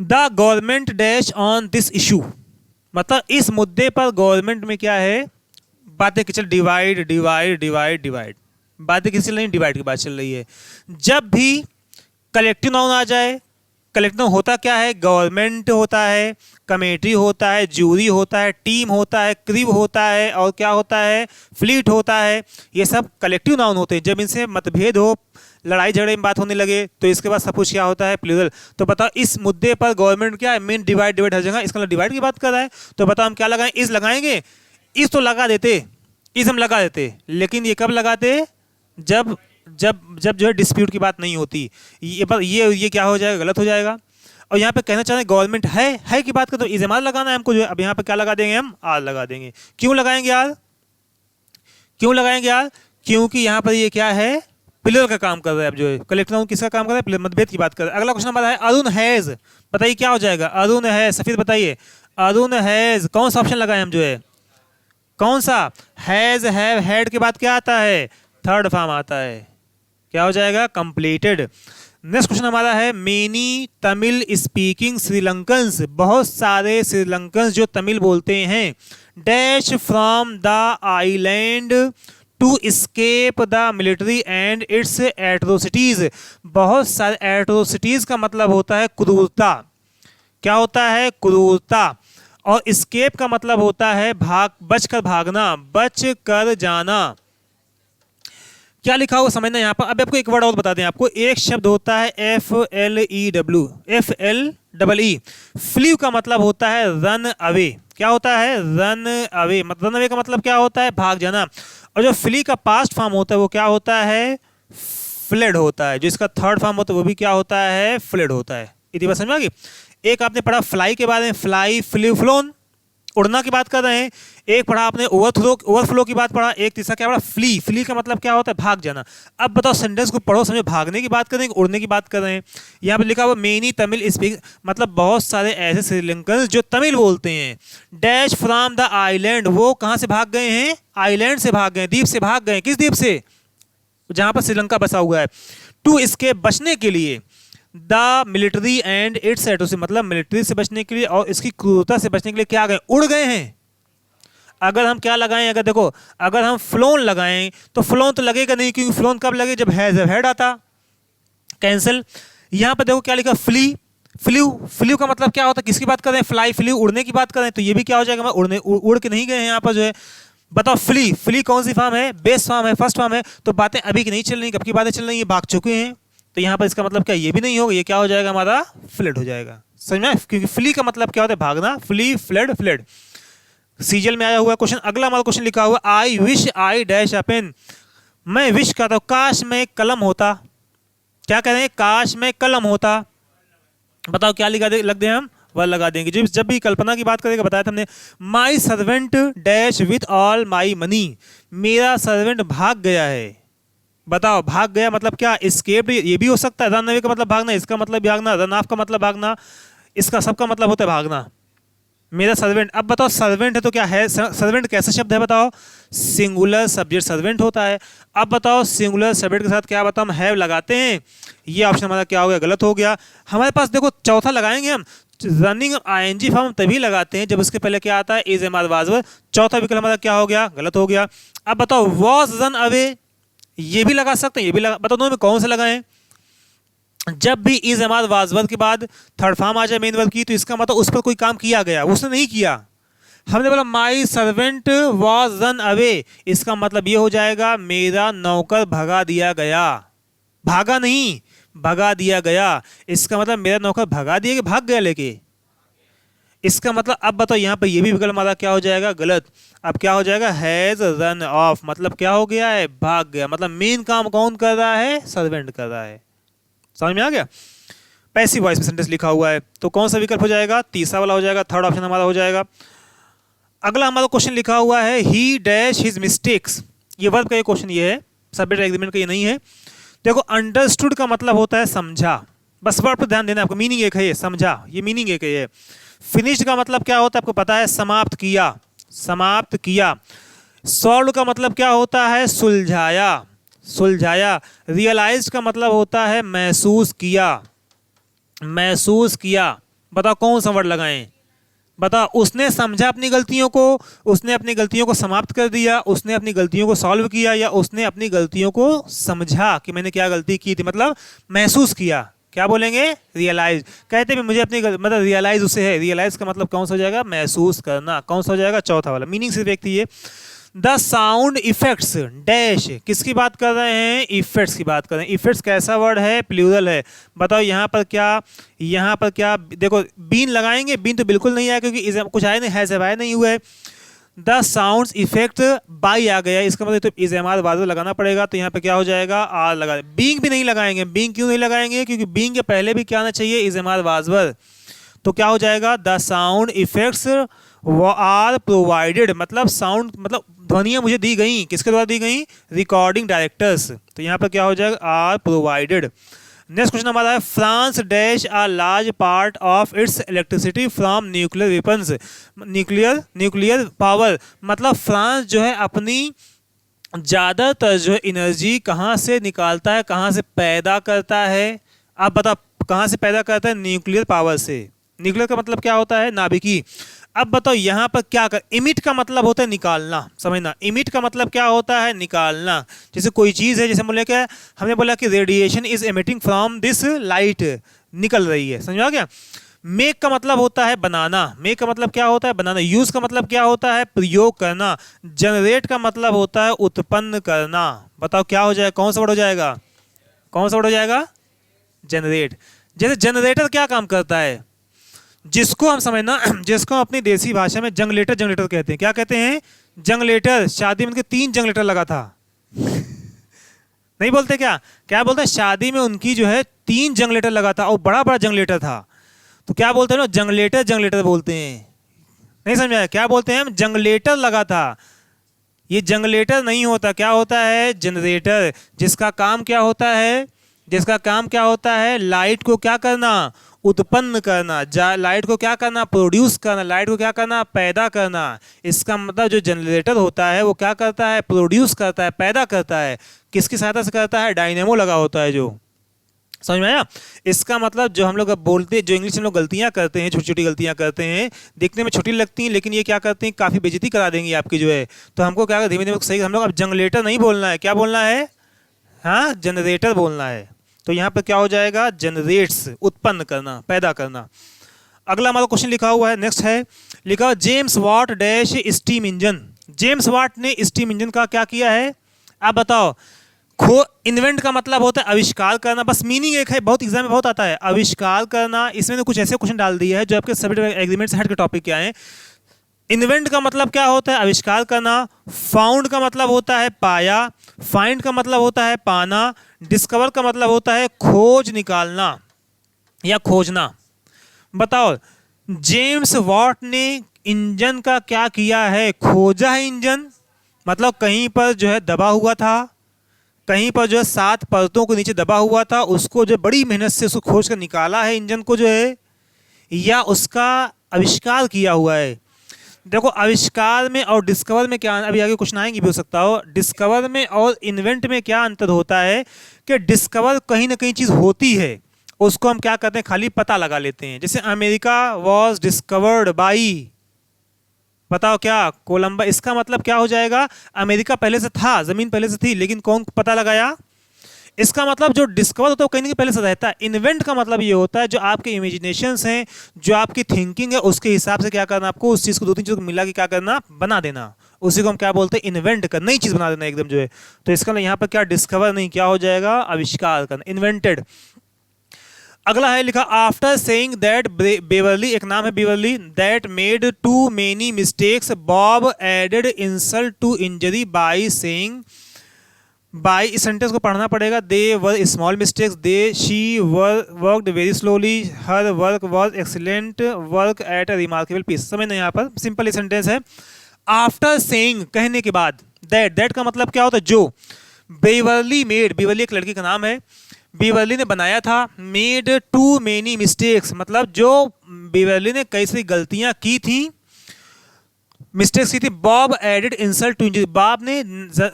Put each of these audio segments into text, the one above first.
The government dash on this issue, मतलब इस मुद्दे पर गवर्नमेंट में क्या है, बातें कि चल डिवाइड डिवाइड डिवाइड डिवाइड, बातें किसी नहीं, डिवाइड की बात चल रही है। जब भी कलेक्टिव नाउन आ जाए, कलेक्टिव नाउन होता क्या है, गवर्नमेंट होता है, कमेटी होता है, जूरी होता है, टीम होता है, क्रिव होता है, और क्या होता है, फ्लीट होता है। ये सब कलेक्टिव नाउन होते हैं। जब इनसे मतभेद हो, लड़ाई झगड़े में बात होने लगे, तो इसके बाद सब कुछ क्या होता है, प्लूरल। तो बताओ इस मुद्दे पर गवर्नमेंट क्या है, मेन डिवाइड डिवाइड हर जगह, इसका डिवाइड की बात कर रहा है। तो बताओ हम क्या लगाएं, इस लगाएंगे, इस तो लगा देते, इस हम लगा देते, लेकिन ये कब लगाते, जब जब जब जो है डिस्प्यूट की बात नहीं होती। ये क्या हो जाएगा, गलत हो जाएगा। और यहाँ पे कहना चाह रहे हैं गवर्नमेंट है की बात कर, तो इज़माल लगाना है हमको जो है। अब यहाँ पे क्या लगा देंगे, हम आर लगा देंगे। क्यों लगाएंगे आर, क्यों लगाएंगे आर, क्योंकि यहाँ पर ये क्या है, प्लूरल का काम कर रहा है। अब जो है कलेक्टिव नाउन किसका काम कर रहा है, मतभेद की बात कर रहा है। अगला क्वेश्चन हमारा है अरुण हैज, बताइए क्या हो जाएगा, अरुण है सफीर, बताइए अरुण हैज, कौन सा ऑप्शन लगाए हम जो है, कौन सा, हैज हैव हैड के बाद क्या आता है, थर्ड फॉर्म आता है, क्या हो जाएगा, कंप्लीटेड। नेक्स्ट क्वेश्चन हमारा है मेनी तमिल स्पीकिंग श्रीलंकन्स, बहुत सारे श्रीलंकन्स जो तमिल बोलते हैं, dash from the island to escape the military and its atrocities, बहुत सारे एट्रोसिटीज का मतलब होता है क्रूरता, क्या होता है, क्रूरता। और एस्केप का मतलब होता है भाग, बचकर भागना, बच कर जाना। क्या लिखा हुआ समझना यहाँ पर। अब आपको एक वर्ड और बता दें, आपको एक शब्द होता है FLEW, FLEE, फ्लीव का मतलब होता है रन अवे, क्या होता है, रन अवे, मतलब रन अवे का मतलब क्या होता है, भाग जाना। और जो फ्ली का पास्ट फॉर्म होता है वो क्या होता है, फ्लेड होता है। जो इसका थर्ड फॉर्म होता है वो भी क्या होता है, फ्लेड होता है। इतनी बात समझ में आ गई। एक आपने पढ़ा फ्लाई के बारे में, फ्लाई, फ्ली, फ्लोन, उड़ना की बात कर रहे हैं। एक पढ़ा आपने ओवरफ्लो की बात पढ़ा। एक तीसरा क्या पढ़ा, फ्ली, फ्ली का मतलब क्या होता है, भाग जाना। अब बताओ सेंटेंस को पढ़ो, समझो, भागने की बात कर रहे हैं, उड़ने की बात कर रहे हैं। यहाँ पे लिखा हुआ मेनी तमिल स्पीक, मतलब बहुत सारे ऐसे श्रीलंकन जो तमिल बोलते हैं, डैश फ्रॉम द आइलैंड, वो कहाँ से भाग गए हैं, आइलैंड से भाग गए, द्वीप से भाग गए। किस द्वीप से, जहाँ पर श्रीलंका बसा हुआ है। टू इसके बचने के लिए, the military and it's atrocity, मतलब मिलिट्री से बचने के लिए और इसकी क्रूरता से बचने के लिए क्या गए, उड़ गए हैं। अगर हम क्या लगाएं, अगर देखो, अगर हम फ्लोन लगाएं तो फ्लोन तो लगेगा नहीं, क्योंकि फ्लोन कब लगे, जब हेड आता, कैंसिल। यहां पर देखो क्या लिखा, फ्ली, फ्लू, फ्लू का मतलब क्या होता है, किसकी बात कर रहे हैं, फ्लाई, फ्लू, उड़ने की बात कर रहे हैं, तो ये भी क्या हो जाएगा, उड़ने, उड़ के नहीं गए हैं यहाँ पर जो है। बताओ फ्ली, फ्ली कौन सी फॉर्म है, बेस फॉर्म है, फर्स्ट फॉर्म है। तो बातें अभी की नहीं चल रही, कब की बातें चल रही है, भाग चुके हैं। तो यहाँ पर इसका मतलब क्या, ये भी नहीं होगा, ये क्या हो जाएगा, हमारा फ्लेड हो जाएगा। समझ में, क्योंकि फ्ली का मतलब क्या होता है, भागना, फ्ली, फ्लेड, फ्लेड। सीजल में आया हुआ क्वेश्चन। अगला हमारा क्वेश्चन लिखा हुआ, I wish I dash a pen, मैं विश करता हूँ, काश में कलम होता, क्या कह रहे हैं, काश में कलम होता। बताओ क्या लिखा दे, लग दे हम, वह लगा देंगे। जब भी कल्पना की बात करेगा, बताया था हमने, my servant dash with all my money, मेरा सर्वेंट भाग गया है। बताओ भाग गया मतलब क्या, एस्केप्ड, ये भी हो सकता है। रन अवे का मतलब भागना, इसका मतलब भागना, रन ऑफ का मतलब भागना, इसका सबका मतलब होता है भागना। मेरा सर्वेंट, अब बताओ सर्वेंट है तो क्या है, सर्वेंट कैसा शब्द है, बताओ, सिंगुलर सब्जेक्ट सर्वेंट होता है। अब बताओ सिंगुलर सब्जेक्ट के साथ क्या बताओ, हम हैव लगाते हैं। ये ऑप्शन हमारा क्या हो गया, गलत हो गया। हमारे पास देखो चौथा लगाएंगे हम, रनिंग ING फॉर्म तभी लगाते हैं जब उसके पहले क्या आता है, is am are was were. चौथा विकल्प हमारा क्या हो गया, गलत हो गया। अब बताओ वॉज रन अवे, ये भी लगा सकते हैं, ये भी लगा, बताओ दोनों में कौन सा लगाएं। जब भी is am are was were के बाद थर्ड फॉर्म आ जाए मेन वर्ब की, तो इसका मतलब उस पर कोई काम किया गया, उसने नहीं किया। हमने बोला my servant was run away, इसका मतलब ये हो जाएगा मेरा नौकर भगा दिया गया, भागा नहीं, भगा दिया गया। इसका मतलब मेरा नौकर भगा दिया कि भाग गया लेके, इसका मतलब। अब बताओ यहाँ पे ये भी विकल्प हमारा क्या हो जाएगा, गलत। अब क्या हो जाएगा, हैज रन ऑफ, मतलब क्या हो गया है, भाग गया। मतलब मेन काम कौन कर रहा है, सर्वेंट कर रहा है। समझ में आ गया। पैसिव वॉइस में सेंटेंस लिखा हुआ है, तो कौन सा विकल्प हो जाएगा, तीसरा वाला हो जाएगा, थर्ड ऑप्शन हमारा हो जाएगा। अगला हमारा क्वेश्चन लिखा हुआ है, ही डैश हिज मिस्टेक्स, ये वर्ब का क्वेश्चन ये है, सब्जेक्ट एग्रीमेंट का ये नहीं है। देखो अंडरस्टूड का मतलब होता है समझा, बस वर्ड पर ध्यान देना, आपको मीनिंग एक है ये, समझा, ये मीनिंग एक है ये। फिनिश्ड का मतलब क्या होता है आपको पता है, समाप्त किया, समाप्त किया। सॉल्व का मतलब क्या होता है, सुलझाया, सुलझाया। रियलाइज का मतलब होता है महसूस किया, महसूस किया। बताओ कौन सा वर्ड लगाएं? बताओ, उसने समझा अपनी गलतियों को, उसने अपनी गलतियों को समाप्त कर दिया, उसने अपनी गलतियों को सॉल्व किया, या उसने अपनी गलतियों को समझा कि मैंने क्या गलती की थी, मतलब महसूस किया। क्या बोलेंगे? रियलाइज। कहते भी मुझे अपनी मतलब रियलाइज उसे है। रियलाइज का मतलब कौन सा हो जाएगा? महसूस करना। कौन सा हो जाएगा? चौथा वाला। मीनिंग सिर्फ एक थी ये। द साउंड इफेक्ट्स डैश, किसकी बात कर रहे हैं? इफेक्ट्स की बात कर रहे हैं। इफेक्ट्स कैसा वर्ड है? प्लूरल है। बताओ यहाँ पर क्या देखो, बीन लगाएंगे? बीन तो बिल्कुल नहीं आया क्योंकि कुछ आया नहीं, हैज़ आया नहीं हुआ है। द साउंड्स इफेक्ट बाई आ गया, इसका मतलब तो इज एम आर बाद लगाना पड़ेगा, तो यहाँ पे क्या हो जाएगा? आर लगा। बींग भी नहीं लगाएंगे। बींग क्यों नहीं लगाएंगे? क्योंकि बींग के पहले भी क्या आना चाहिए? Is am are was were. तो क्या हो जाएगा? The sound effects are provided, मतलब साउंड मतलब ध्वनियां मुझे दी गई। किसके द्वारा दी गई? Recording directors. तो यहाँ पर क्या हो जाएगा? Are provided. नेक्स्ट क्वेश्चन हमारा है, France dash a large part of its electricity from nuclear weapons. Nuclear power, मतलब फ्रांस जो है अपनी ज़्यादातर जो है एनर्जी कहाँ से निकालता है, कहाँ से पैदा करता है? आप बताओ कहाँ से पैदा करता है? न्यूक्लियर पावर से। न्यूक्लियर का मतलब क्या होता है? नाभिकीय। अब बताओ यहाँ पर क्या कर, इमिट का मतलब होता है निकालना, समझना। इमिट का मतलब क्या होता है? निकालना। जैसे कोई चीज़ है, जैसे बोले क्या, हमने बोला कि radiation is emitting from this light, निकल रही है, समझ आ गया। मेक का मतलब होता है बनाना। मेक का मतलब क्या होता है? बनाना। यूज का मतलब क्या होता है? प्रयोग करना। जनरेट का मतलब होता है उत्पन्न करना। बताओ क्या हो जाएगा? कौन सा वर्ड हो जाएगा? कौन सा वर्ड हो जाएगा? जनरेट। जैसे जनरेटर क्या काम करता है? जिसको हम समझना, जिसको हम अपनी देसी भाषा में जंगलेटर कहते हैं। क्या कहते हैं? जंगलेटर। शादी में उनके 3 जंगलेटर लगा था। नहीं बोलते क्या? क्या बोलते हैं? शादी में उनकी जो है 3 जंगलेटर लगा था, और बड़ा बड़ा जंगलेटर था। तो क्या बोलते हैं ना? जंगलेटर बोलते हैं। नहीं समझ आया? क्या बोलते हैं हम? जंगलेटर लगा था। ये जंगलेटर नहीं होता, क्या होता है? जनरेटर। जिसका काम क्या होता है? जिसका काम क्या होता है? लाइट को क्या करना? उत्पन्न करना। लाइट को क्या करना? प्रोड्यूस करना। लाइट को क्या करना? पैदा करना। इसका मतलब जो जनरेटर होता है वो क्या करता है? प्रोड्यूस करता है, पैदा करता है। किसकी सहायता से करता है? डायनेमो लगा होता है जो। समझ में आया? इसका मतलब जो हम लोग अब बोलते, जो इंग्लिश में लोग गलतियां करते हैं, छोटी छोटी गलतियां करते हैं, देखने में छोटी लगती हैं, लेकिन ये क्या करते हैं? काफ़ी बेइज्जती करा देंगी आपकी जो है। तो हमको क्या धीमे धीमे सही, हम लोग अब जंगलेटर नहीं बोलना है। क्या बोलना है? हाँ, जनरेटर बोलना है। तो यहाँ पर क्या हो जाएगा? जनरेट्स, उत्पन्न करना, पैदा करना। अगला हमारा क्वेश्चन लिखा हुआ है, नेक्स्ट है, लिखा हुआ James Watt dash steam engine. James Watt ने स्टीम इंजन का क्या किया है? आप बताओ। इन्वेंट का मतलब होता है आविष्कार करना, बस मीनिंग एक है, बहुत एग्जाम में बहुत आता है, आविष्कार करना। इसमें तो कुछ ऐसे क्वेश्चन डाल दिया है जो आपके सब्जेक्ट एग्रीमेंट से हट के टॉपिक क्या है। इन्वेंट का मतलब क्या होता है? आविष्कार करना। फाउंड का मतलब होता है पाया। फाइंड का मतलब होता है पाना। डिस्कवर का मतलब होता है खोज निकालना या खोजना। बताओ, जेम्स वाट ने इंजन का क्या किया है? खोजा है इंजन, मतलब कहीं पर जो है दबा हुआ था, कहीं पर जो है 7 परतों को नीचे दबा हुआ था, उसको जो बड़ी मेहनत से उसको खोज कर निकाला है इंजन को जो है, या उसका आविष्कार किया हुआ है। देखो, आविष्कार में और डिस्कवर में क्या, अभी आगे क्वेश्चन आएंगे भी हो सकता हो, डिस्कवर में और इन्वेंट में क्या अंतर होता है कि डिस्कवर कहीं ना कहीं चीज़ होती है, उसको हम क्या करते हैं? खाली पता लगा लेते हैं। जैसे अमेरिका वॉज डिस्कवर्ड बाई, बताओ क्या? कोलंबस। इसका मतलब क्या हो जाएगा? अमेरिका पहले से था, ज़मीन पहले से थी, लेकिन कौन पता लगाया? इसका मतलब जो डिस्कवर होता है वो कहीं ना कहीं पहले से रहता है। इन्वेंट का मतलब ये होता है जो आपके इमेजिनेशंस हैं, जो आपकी थिंकिंग है, उसके हिसाब से क्या करना आपको, उस चीज़ को 2-3 चीज़ को मिला के क्या करना? बना देना। उसी को हम क्या बोलते हैं? इन्वेंट कर, नई चीज़ बना देना एकदम जो है। तो इसका यहाँ पर क्या डिस्कवर नहीं, क्या हो जाएगा? आविष्कार करना, इन्वेंटेड। अगला है लिखा, आफ्टर सेइंग दैट बेवरली, एक नाम है Beverly, that made too many mistakes, Bob added insult to injury by saying, by, इस सेंटेंस को पढ़ना पड़ेगा। They were small mistakes, they she worked very slowly, her work was excellent, work at a remarkable piece. समझना यहाँ पर simple ये sentence है। After saying, कहने के बाद, दैट का मतलब क्या होता है? जो। बेवरली मेड, बेवरली एक लड़की का नाम है, बेवरली ने बनाया था। मेड टू मेनी मिस्टेक्स, मतलब जो बेवरली ने कई सारी गलतियां की थी, मिस्टेक्स की थी। Bob added insult to injury, Bob ने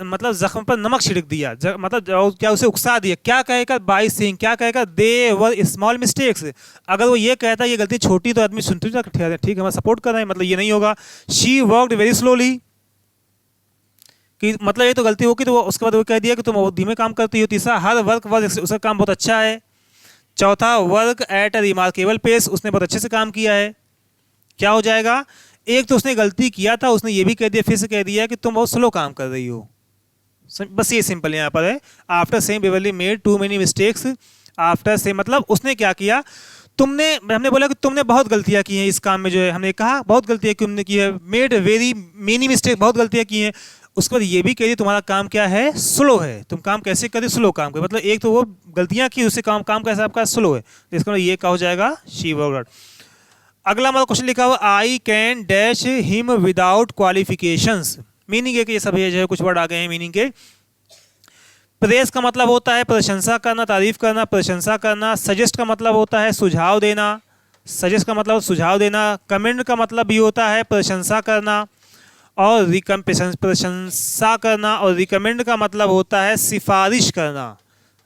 मतलब जख्म पर नमक छिड़क दिया, मतलब क्या उसे उकसा दिया। क्या कहेगा बाई सिंह, क्या कहेगा दे वर स्मॉल मिस्टेक्स। अगर वो ये कहता ये गलती छोटी तो आदमी सुनते ठीक है मैं सपोर्ट कर रहे हैं, मतलब ये नहीं होगा। शी वर्कड वेरी स्लोली, कि मतलब ये तो गलती होगी तो वो उसके बाद वो कह दिया कि तुम बहुत धीमे काम करती हो। तीसरा हर वर्क वर्क, उसका काम बहुत अच्छा है। चौथा work at a remarkable pace, उसने बहुत अच्छे से काम किया है। क्या हो जाएगा, एक तो उसने गलती किया था, उसने ये भी कह दिया, फिर से कह दिया कि तुम बहुत स्लो काम कर रही हो। बस ये सिंपल यहाँ पर है। After same Beverly made too many mistakes, after same मतलब उसने क्या किया, तुमने, हमने बोला कि तुमने बहुत गलतियां की हैं इस काम में, जो है हमने कहा बहुत गलतियां तुमने की है। मेड वेरी मेनी मिस्टेक, बहुत गलतियां की हैं। उसके बाद ये भी कह दिया तुम्हारा काम क्या है, स्लो है, तुम काम कैसे करें, स्लो काम करें। मतलब एक तो वो गलतियां की, उससे काम कैसा आपका स्लो है, तो इसका मतलब ये क्या हो जाएगा, शी वर्कड। अगला हमारा क्वेश्चन लिखा हुआ I can dash him without qualifications. Meaning है कि ये सब ये जो है कुछ वर्ड आ गए हैं मीनिंग के। प्रेस का मतलब होता है प्रशंसा करना, तारीफ करना, प्रशंसा करना। सजेस्ट का मतलब होता है सुझाव देना, सजेस्ट का मतलब सुझाव देना। कमेंट का मतलब भी होता है प्रशंसा करना और प्रशंसा करना, और रिकमेंड का मतलब होता है सिफारिश करना।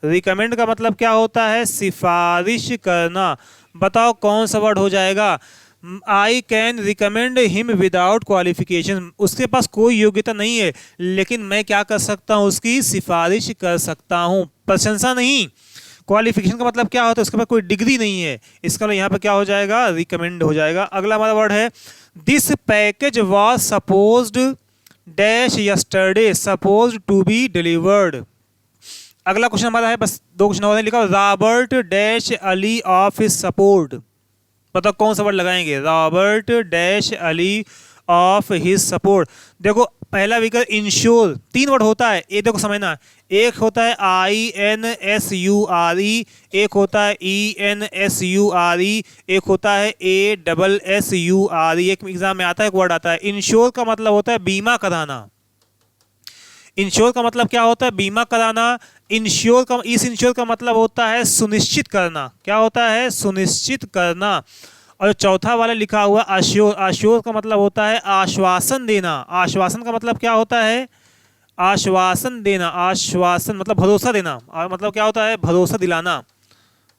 रिकमेंड का मतलब क्या होता है, सिफारिश करना। बताओ कौन सा वर्ड हो जाएगा। I can recommend him without qualification, उसके पास कोई योग्यता नहीं है लेकिन मैं क्या कर सकता हूँ, उसकी सिफारिश कर सकता हूँ, प्रशंसा नहीं। क्वालिफिकेशन का मतलब क्या होता है, उसके पास कोई डिग्री नहीं है, इसका मतलब यहाँ पर क्या हो जाएगा, रिकमेंड हो जाएगा। अगला हमारा वर्ड है this package was supposed dash yesterday, supposed to be delivered. अगला क्वेश्चन हमारा है, बस दो क्वेश्चन और लिखा, Robert dash Ali of his support. बताओ कौन सा वर्ड लगाएंगे, Robert dash Ali of his support. देखो पहला विकल्प इंश्योर, तीन वर्ड होता है, ये देखो समझना। एक होता है INSURE, एक होता है ENSURE, एक होता है ASSURE। एक एग्जाम में आता है, एक वर्ड आता है। इंश्योर का मतलब होता है बीमा कराना। इंश्योर का मतलब क्या होता है, बीमा कराना। इस इंश्योर का मतलब होता है सुनिश्चित करना। क्या होता है, सुनिश्चित करना। और चौथा वाला लिखा हुआ आश्योर, आश्योर का मतलब होता है आश्वासन देना। आश्वासन का मतलब क्या होता है, आश्वासन देना। आश्वासन मतलब भरोसा देना, और मतलब क्या होता है, भरोसा दिलाना,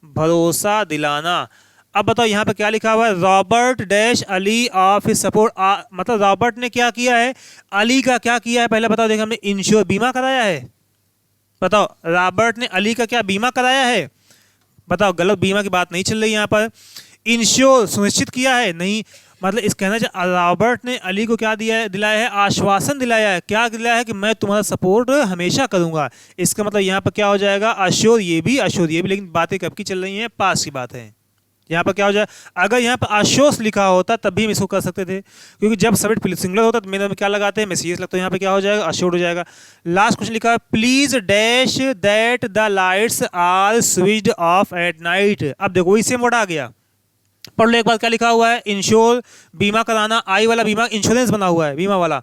भरोसा दिलाना। अब बताओ यहाँ पे क्या लिखा हुआ है, Robert dash Ali of his support. मतलब रॉबर्ट ने क्या किया है, अली का क्या किया है, पहले बताओ। देखो हमने इंश्योर, बीमा कराया है। बताओ रॉबर्ट ने अली का क्या बीमा कराया है, बताओ। गलत, बीमा की बात नहीं चल रही यहाँ पर। इंश्योर सुनिश्चित किया है, नहीं। मतलब इस कहना चाहिए रॉबर्ट ने अली को क्या दिया है, दिलाया है, आश्वासन दिलाया है। क्या दिलाया है कि मैं तुम्हारा सपोर्ट हमेशा करूंगा। इसका मतलब यहाँ पर क्या हो जाएगा, अश्योर ये भी, अश्योर ये भी। लेकिन बातें कब की चल रही हैं, पास की बात है। यहाँ पर क्या हो जाए, अगर यहाँ पर आश्वास लिखा होता तब भी हम इसको कर सकते थे, क्योंकि जब सबमिट सिंगुलर होता तो मेरे में क्या लगाते हैं, मैसेज लगता है। यहाँ पे क्या हो जाएगा, अश्योर्ड हो जाएगा। लास्ट क्वेश्चन लिखा है please dash that the lights are switched off at night. अब देखो वही सेम वर्ड आ गया, पढ़ लो एक बार क्या लिखा हुआ है, इंश्योर बीमा कराना, आई वाला बीमा इंश्योरेंस बना हुआ है, बीमा वाला।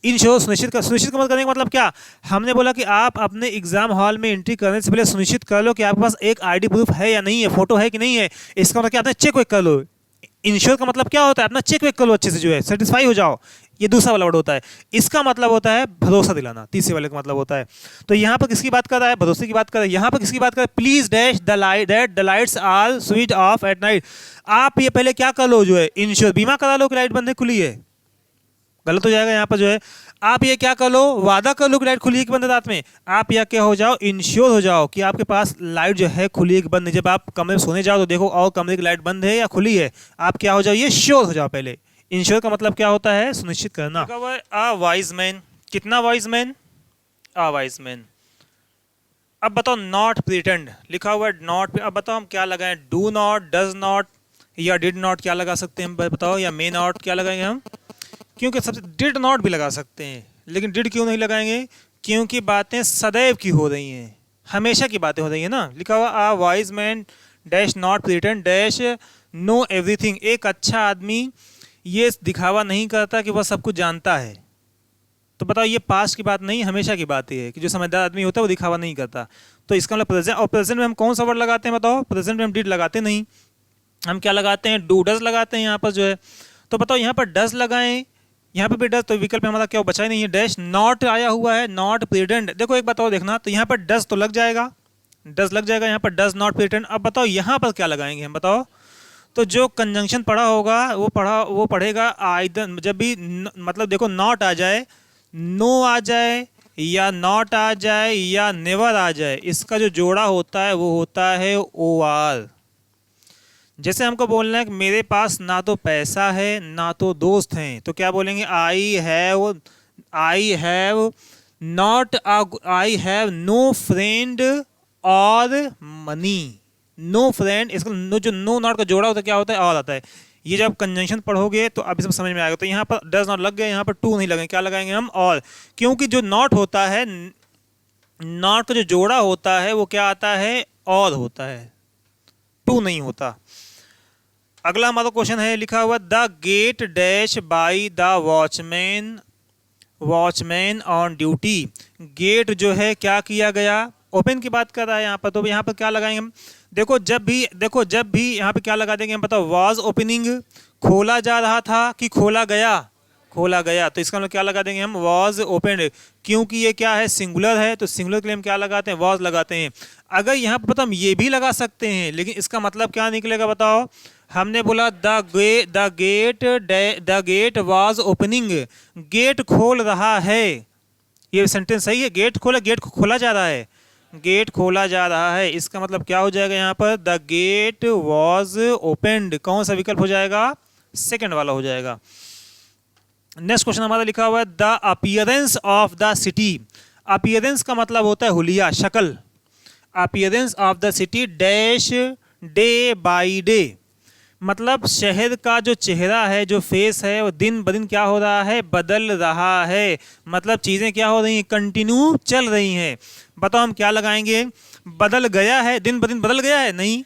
इंश्योर सुनिश्चित करने का मतलब क्या, हमने बोला कि आप अपने एग्जाम हॉल में एंट्री करने से पहले सुनिश्चित कर लो कि आपके पास एक आईडी प्रूफ है या नहीं है, फोटो है कि नहीं है। इसका मतलब क्या होता है, चेक वेक कर लो। इंश्योर का मतलब क्या होता है, अपना चेक वेक कर लो अच्छे से, जो है सेटिस्फाई हो जाओ। ये दूसरा वाला वर्ड होता है। इसका मतलब होता है भरोसा दिलाना, तीसरे वाले का मतलब होता है। तो यहाँ पर किसकी बात कर रहा है, भरोसे की बात कर रहा है। यहाँ पर किसकी बात कर रहा है, please dash the lights are switched off at night. आप ये पहले क्या कर लो, जो है इंश्योर बीमा करा लो कि लाइट बंद है खुली है। गलत हो जाएगा यहाँ पर, जो है आप ये क्या कर लो, वादा कर लो कि लाइट खुली है कि बंद है रात में। आप या क्या हो जाओ, इंश्योर हो जाओ कि आपके पास लाइट जो है खुली है कि बंद है। जब आप कमरे में सोने जाओ तो देखो और कमरे की लाइट बंद है या खुली है, आप क्या हो जाओ, ये श्योर हो जाओ पहले। इंश्योर का मतलब क्या होता है, सुनिश्चित करना। अ वाइज मैन, कितना wise man, a wise man. अब बताओ नॉट प्रिटेंड लिखा हुआ है, नॉट। अब बताओ हम क्या लगाएं, डू नॉट, डज नॉट या डिड नॉट क्या लगा सकते हैं बताओ, या मे नॉट क्या लगाएंगे हम। क्योंकि सबसे डिड नॉट भी लगा सकते हैं, लेकिन डिड क्यों नहीं लगाएंगे, क्योंकि बातें सदैव की हो रही हैं, हमेशा की बातें हो रही हैं ना। लिखा हुआ a wise man dash not pretend dash know everything. एक अच्छा आदमी ये दिखावा नहीं करता कि वह सब कुछ जानता है। तो बताओ ये पास्ट की बात नहीं, हमेशा की बात है कि जो समझदार आदमी होता है वो दिखावा नहीं करता। तो इसका मतलब प्रेजेंट, और प्रेजेंट में हम कौन सा वर्ड लगाते हैं बताओ, प्रेजेंट में हम डिड लगाते नहीं, हम क्या लगाते हैं, डू डज लगाते हैं यहाँ पर जो है। तो बताओ यहाँ पर डज लगाएं यहाँ पे भी डज, तो विकल्प में हमारा क्या बचा ही नहीं है, डैश। नॉट आया हुआ है, नॉट प्रेजेंट। देखो एक बताओ देखना, तो यहाँ पर डज तो लग जाएगा, डज लग जाएगा यहाँ पर, डज नॉट प्रेजेंट। अब बताओ यहाँ पर क्या लगाएंगे हम, बताओ। तो जो कंजंक्शन पढ़ा होगा वो पढ़ेगा आइदर, जब भी मतलब देखो नॉट आ जाए, नो आ जाए, या नॉट आ जाए, या नेवर आ जाए, इसका जो जोड़ा होता है वो होता है ओ आर। जैसे हमको बोलना है कि मेरे पास ना तो पैसा है ना तो दोस्त हैं, तो क्या बोलेंगे, I have not, I have no friend और मनी। नो फ्रेंड, इसका जो नो नॉट का जोड़ा होता है क्या होता है, और आता है। ये जब कंजंक्शन पढ़ोगे तो अभी सब समझ में आएगा। तो यहाँ पर डज नॉट लग गया, यहाँ पर टू नहीं लगेंगे, क्या लगाएंगे हम, और। क्योंकि जो नॉट होता है, नॉट का जो जोड़ा होता है वो क्या आता है, और होता है, टू नहीं होता। अगला हमारा क्वेश्चन है लिखा हुआ, the gate dash by the watchman on duty. Gate जो है क्या किया गया, ओपन की बात कर रहा है यहाँ पर, तो यहाँ पर क्या लगाएंगे हम, देखो जब भी यहाँ पे क्या लगा देंगे हम, बताओ, वाज ओपनिंग, खोला जा रहा था कि खोला गया, खोला गया, तो इसका मतलब क्या लगा देंगे हम, वाज ओपनड। क्योंकि ये क्या है, सिंगुलर है, तो सिंगुलर के लिए हम क्या लगाते हैं, वाज लगाते हैं। अगर यहाँ पर पता हम ये भी लगा सकते हैं, लेकिन इसका मतलब क्या निकलेगा, बताओ। हमने बोला the gate was opening, gate खोल रहा है, ये सेंटेंस सही है, गेट खोला जा रहा है, गेट खोला जा रहा है, इसका मतलब क्या हो जाएगा यहाँ पर, द गेट वॉज ओपेंड। कौन सा विकल्प हो जाएगा, सेकंड वाला हो जाएगा। नेक्स्ट क्वेश्चन हमारा लिखा हुआ है, the appearance of the city. Appearance का मतलब होता है हुलिया, शक्ल। Appearance of the city dash day by day, मतलब शहर का जो चेहरा है, जो फेस है, वो दिन ब दिन क्या हो रहा है, बदल रहा है। मतलब चीज़ें क्या हो रही हैं, कंटिन्यू चल रही हैं। बताओ हम क्या लगाएंगे, बदल गया है, दिन ब दिन बदल गया है, नहीं।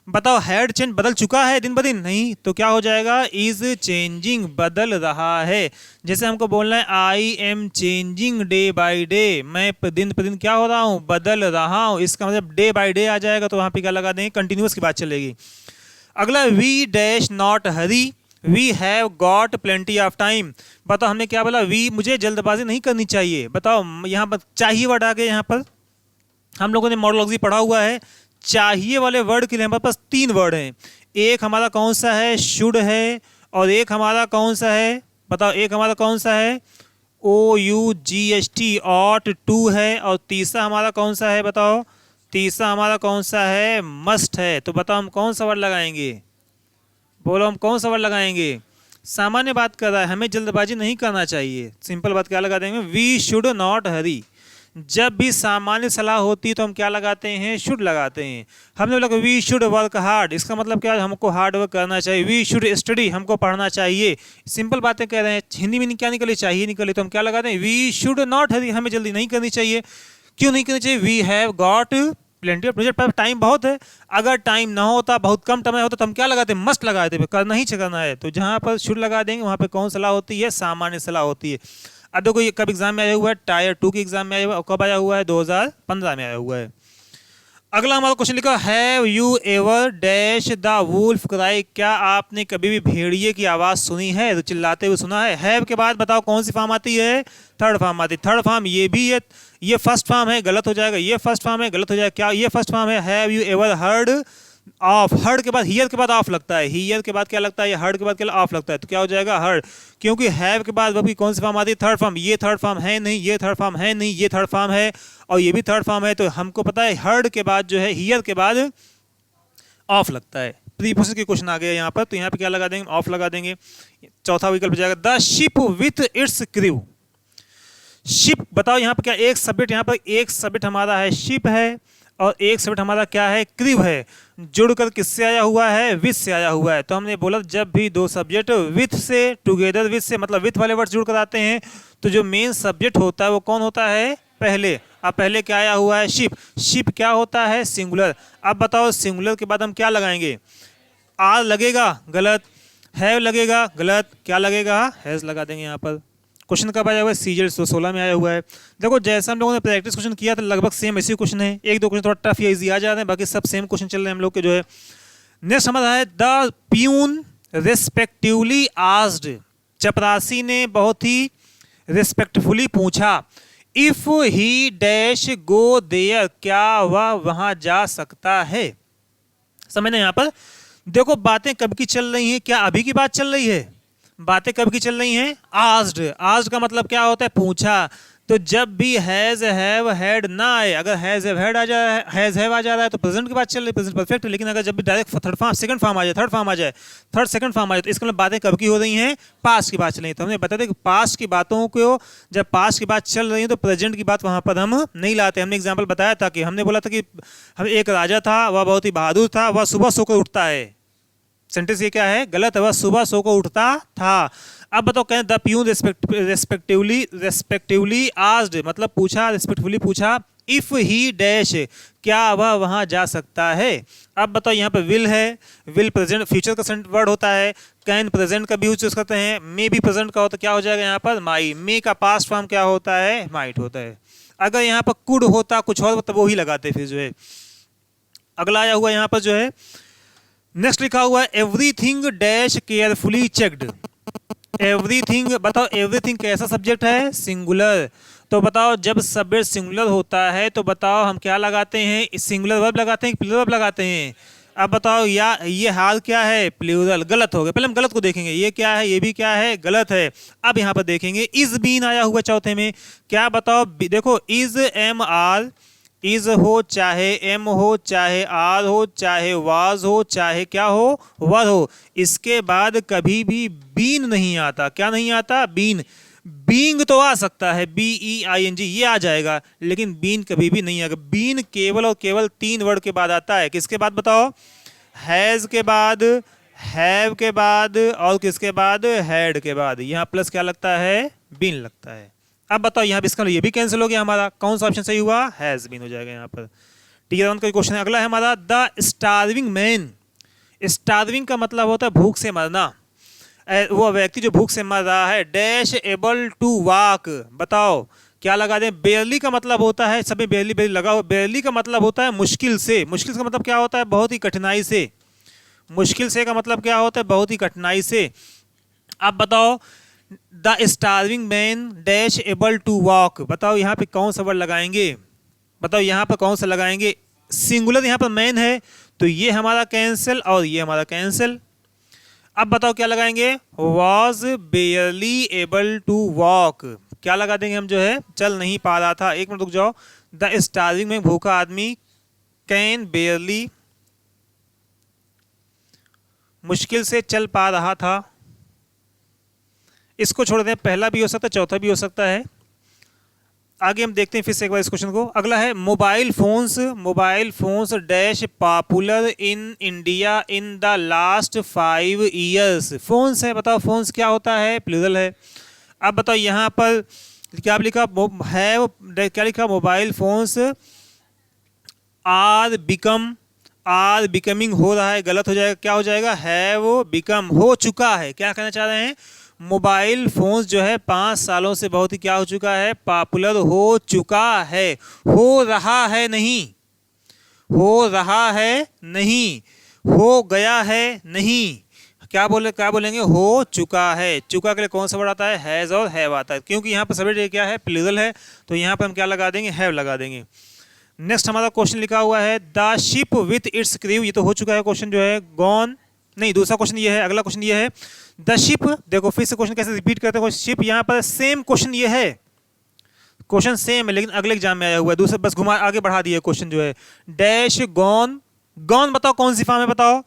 बताओ हैड चेंज, बदल चुका है दिन ब दिन, नहीं। तो क्या हो जाएगा, इज चेंजिंग, बदल रहा है। जैसे हमको बोलना है, I am changing day by day, मैं दिन पर दिन क्या हो रहा हूँ, बदल रहा हूँ। इसका मतलब डे बाई डे आ जाएगा, तो वहाँ पे क्या लगा देंगे, कंटिन्यूस की बात चलेगी। अगला, we dash not hurry, we have got plenty of time. बताओ हमने क्या बोला, वी, मुझे जल्दबाजी नहीं करनी चाहिए। बताओ यहाँ पर चाहिए वर्ड आ गया, यहाँ पर हम लोगों ने मॉडोलॉजी पढ़ा हुआ है, चाहिए वाले वर्ड के लिए हमारे पास 3 वर्ड हैं। एक हमारा कौन सा है, शुड है, और एक हमारा कौन सा है, बताओ, एक हमारा कौन सा है, OUGHT, ऑट टू है, और तीसरा हमारा कौन सा है, बताओ, तीसरा हमारा कौन सा है, मस्ट है। तो बताओ हम कौन सा वर्ड लगाएंगे, बोलो हम कौन सा वर्ड लगाएंगे। सामान्य बात कर रहा है, हमें जल्दबाजी नहीं करना चाहिए, सिंपल बात क्या लगा देंगे, वी शुड नॉट हरी। जब भी सामान्य सलाह होती है तो हम क्या लगाते हैं, शुड लगाते हैं। हमने बोला वी शुड वर्क हार्ड, इसका मतलब क्या है, हमको हार्ड वर्क करना चाहिए। वी शुड स्टडी, हमको पढ़ना चाहिए। सिंपल बातें कह रहे हैं, हिंदी में क्या निकली, चाहिए निकली, तो हम क्या लगाते हैं, वी शुड नॉट हरी, हमें जल्दी नहीं करनी चाहिए। क्यों नहीं करनी चाहिए, we have got plenty of project, पर टाइम बहुत है। अगर टाइम ना होता, बहुत कम टाइम होता, तो हम क्या लगाते, मस्ट लगाते, करना ही करना है। तो जहाँ पर शुड लगा देंगे वहाँ पे कौन सलाह होती है, सामान्य सलाह होती है। अब देखो ये कब एग्जाम में आया हुआ है, टायर 2 के एग्जाम में आया हुआ है, और कब आया हुआ है, 2015 में आया हुआ है। अगला हमारा क्वेश्चन लिखा, have you ever dash the wolf cry, क्या आपने कभी भी भेड़िए की आवाज़ सुनी है, तो चिल्लाते हुए सुना है। हैव के बाद बताओ कौन सी फॉर्म आती है, थर्ड फॉर्म आती है। थर्ड फॉर्म ये भी है, ये फर्स्ट फॉर्म है, गलत हो जाएगा, ये फर्स्ट फॉर्म है, गलत हो जाएगा। क्या ये फर्स्ट फॉर्म है, have you ever heard of, heard के बाद हियर के बाद ऑफ लगता है, हियर के बाद क्या लगता है, हर्ड के बाद क्या ऑफ लगता है, तो क्या हो जाएगा, हर्ड। क्योंकि हैव के बाद वह कौन सी फॉर्म आती है, थर्ड फॉर्म। ये थर्ड फॉर्म है नहीं, ये थर्ड फॉर्म है नहीं, ये थर्ड फॉर्म है, और ये भी थर्ड फॉर्म है। तो हमको पता है हर्ड के बाद जो है, हियर के बाद ऑफ लगता है। प्रीपोजिशन के क्वेश्चन आ गया यहाँ पर, तो यहाँ पे क्या लगा देंगे, ऑफ लगा देंगे। चौथा विकल्प हो जाएगा, the ship with its crew. Ship, बताओ यहाँ पर क्या, एक सब्जेक्ट, यहाँ पर एक सब्जेक्ट हमारा है शिप है, और एक सब्जेक्ट हमारा क्या है, क्रू है। जुड़कर किससे आया हुआ है, विथ से आया हुआ है। तो हमने बोला जब भी दो सब्जेक्ट विथ से, टुगेदर विथ से, मतलब विथ वाले वर्ड जुड़कर आते हैं, तो जो मेन सब्जेक्ट होता है वो कौन होता है, पहले। अब पहले क्या आया हुआ है, शिप। शिप क्या होता है, सिंगुलर। अब बताओ सिंगुलर के बाद हम क्या लगाएंगे, आर लगेगा, गलत। हैव लगेगा, गलत। क्या लगेगा, हैज लगा देंगे यहाँ पर। क्वेश्चन कब आया हुआ है, सीजल 16 में आया हुआ है। देखो जैसा हम लोगों ने प्रैक्टिस क्वेश्चन किया था, लगभग सेम ऐसे क्वेश्चन है। एक दो क्वेश्चन थोड़ा टफ या इजी आ जा रहे हैं, बाकी सब सेम क्वेश्चन चल रहे हैं हम लोग के जो है। नेक्स्ट हमारा है, द प्यून रेस्पेक्टिवली आस्ड, चपरासी ने बहुत ही रिस्पेक्टफुली पूछा, if he dash go there, क्या वह वहां जा सकता है। समझना यहाँ पर देखो बातें कब की चल रही हैं, क्या अभी की बात चल रही है? बातें कब की चल रही हैं? आस्क्ड। आस्क्ड का मतलब क्या होता है? पूछा। तो जब भी हैज हैव हैड ना आए, अगर हैज हैव हैड आ जाए, हैज हैव आ जा रहा है तो प्रेजेंट की बात चल रही है, प्रेजेंट परफेक्ट है। लेकिन अगर जब भी direct third form second form आ जाए, थर्ड फॉर्म आ जाए, थर्ड सेकंड फॉर्म आ जाए, तो इसका मतलब बातें कब की हो रही हैं? पास्ट की बात चल रही है। तो हमने बता दें कि पास्ट की बातों को, जब पास्ट की बात चल रही है तो प्रेजेंट की बात वहां पर हम नहीं लाते। हमने एग्जाम्पल बताया था कि हमने बोला था कि हम एक राजा था, वह बहुत ही बहादुर था, वह सुबह सोकर उठता है। सेंटेंस ये क्या है? गलत है। वह सुबह सोकर उठता था। अब बताओ, कहें द प्यून रेस्पेक्टिवली आस्क्ड, मतलब पूछा, रिस्पेक्टफुली पूछा, इफ ही डैश, क्या वह वहां जा सकता है। अब बताओ यहाँ पे विल है, विल प्रेजेंट फ्यूचर का वर्ड होता है, कैन प्रेजेंट का भी यूज करते हैं, मे भी प्रेजेंट का होता है, क्या हो जाएगा यहाँ पर? माई। मे का पास्ट फॉर्म क्या होता है? माइट होता है। अगर यहाँ पर कुड होता कुछ और तब वो ही लगाते फिर जो है। अगला आया हुआ यहाँ पर जो है, नेक्स्ट लिखा हुआ है everything dash carefully checked. Everything, बताओ एवरीथिंग कैसा सब्जेक्ट है? सिंगुलर। तो बताओ जब सब्जेक्ट सिंगुलर होता है तो बताओ हम क्या लगाते हैं? सिंगुलर वर्ब लगाते हैं, प्लूरल वर्ब लगाते हैं। अब बताओ या ये हाल क्या है? प्लूरल। गलत हो गया। पहले हम गलत को देखेंगे, ये क्या है? ये भी क्या है? गलत है। अब यहाँ पर देखेंगे इज बीन आया हुआ चौथे में, क्या बताओ? देखो इज एम आर, इज हो चाहे एम हो चाहे आर हो चाहे वाज हो चाहे क्या हो? वर हो। इसके बाद कभी भी बीन नहीं आता। क्या नहीं आता? बीन। बीइंग तो आ सकता है, BEING ये आ जाएगा, लेकिन बीन कभी भी नहीं आएगा। बीन केवल और केवल 3 वर्ड के बाद आता है। किसके बाद बताओ? हैज के बाद, हैव के बाद और किसके बाद? हैड के बाद। यहाँ प्लस क्या लगता है? बीन लगता है। अब बताओ यहाँ इसका ये भी कैंसिल हो गया हमारा। कौन सा ऑप्शन सही हुआ? हैज बीन हो जाएगा यहाँ पर। टीयर 1 का क्वेश्चन है। अगला है हमारा द स्टार्विंग मैन। स्टार्विंग का मतलब होता है भूख से मरना। वो व्यक्ति जो भूख से मर रहा है। डैश एबल टू वॉक, बताओ क्या लगा दें? बेयरली का मतलब होता है, सभी बेयरली बेयरली लगा हुआ। बेयरली का मतलब होता है मुश्किल से। मुश्किल का मतलब क्या होता है? बहुत ही कठिनाई से। मुश्किल से का मतलब क्या होता है? बहुत ही कठिनाई से। अब बताओ the starving man dash able to walk, बताओ यहाँ पे कौन सा वर्ड लगाएंगे? बताओ यहाँ पर कौन सा लगाएंगे? सिंगुलर यहाँ पर मैन है तो ये हमारा कैंसिल और ये हमारा कैंसिल। अब बताओ क्या लगाएंगे? Was barely able to walk, क्या लगा देंगे हम जो है? चल नहीं पा रहा था। एक मिनट रुक जाओ। द स्टार्विंग में भूखा आदमी कैन बेयरली, मुश्किल से चल पा रहा था। इसको छोड़ दें, पहला भी हो सकता है, चौथा भी हो सकता है। आगे हम देखते हैं फिर से एक बार इस क्वेश्चन को। अगला है mobile phones dash popular in India in the last 5 years. Phones है, बताओ फोन्स क्या होता है? प्लूरल है। अब बताओ यहाँ पर क्या लिखा है? क्या लिखा? मोबाइल फोन्स आर बिकमिंग हो रहा है, गलत हो जाएगा। क्या हो जाएगा? हैव बिकम, हो चुका है। क्या कहना चाह रहे हैं? मोबाइल फोन्स जो है 5 सालों से बहुत ही क्या हो चुका है? पॉपुलर हो चुका है। हो रहा है नहीं, हो रहा है नहीं, हो गया है नहीं। क्या बोलेंगे? हो चुका है। चुका के लिए कौन सा वर्ड आता है? हैज और हैव आता है। क्योंकि यहाँ पर सब्जेक्ट क्या है? प्लूरल है, तो यहाँ पर हम क्या लगा देंगे? हैव लगा देंगे। नेक्स्ट हमारा क्वेश्चन लिखा हुआ है the ship with its crew. ये तो हो चुका है क्वेश्चन जो है। गॉन नहीं, दूसरा क्वेश्चन ये है। अगला क्वेश्चन ये है द शिप। देखो फिर से क्वेश्चन कैसे रिपीट करते हैं। शिप यहाँ पर सेम क्वेश्चन ये है, क्वेश्चन सेम है लेकिन अगले एग्जाम में आया हुआ है। दूसरा बस घुमा आगे बढ़ा दिया क्वेश्चन जो है। डैश गॉन, गॉन बताओ कौन सी फॉर्म है? बताओ।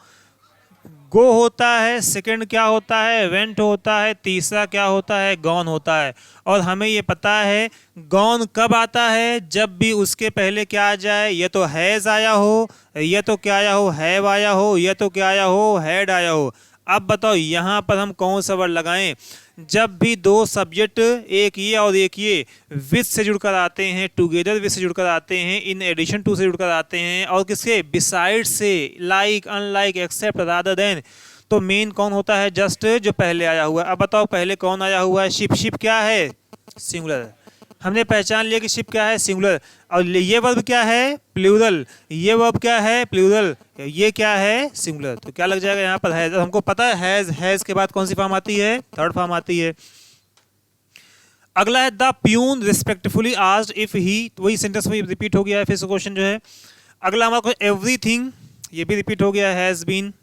गो होता है, सेकंड क्या होता है? वेंट होता है, तीसरा क्या होता है? गॉन होता है। और हमें ये पता है गॉन कब आता है? जब भी उसके पहले क्या आ जाए? ये तो हैज आया हो, ये तो क्या आया हो? हैव आया हो, ये तो क्या आया हो? हैड आया हो। अब बताओ यहाँ पर हम कौन सा वर्ड लगाएं? जब भी 2 सब्जेक्ट, एक ये और एक ये, विथ से जुड़कर आते हैं, टुगेदर विथ से जुड़कर आते हैं, इन एडिशन टू से जुड़कर आते हैं, और किसके? बिसाइड से, like, unlike, except, rather than, तो मेन कौन होता है? जस्ट जो पहले आया हुआ है। अब बताओ पहले कौन आया हुआ है? शिप। शिप क्या है? सिंगुलर। हमने पहचान लिया कि शिप क्या है, सिंगुलर, और ये वर्ब क्या है, प्लूरल, ये वर्ब क्या है, प्लूरल, ये क्या है, सिंगुलर। तो क्या लग जाएगा यहाँ पर, हैज। हमको पता है हैज के बाद कौन सी फॉर्म आती है, थर्ड फॉर्म आती है। अगला है the peon respectfully asked if he, वही सेंटेंस वही रिपीट हो गया है फिर से क्वेश्चन जो है। अगला हमारा एवरीथिंग, ये भी रिपीट हो गया, हैज बीन,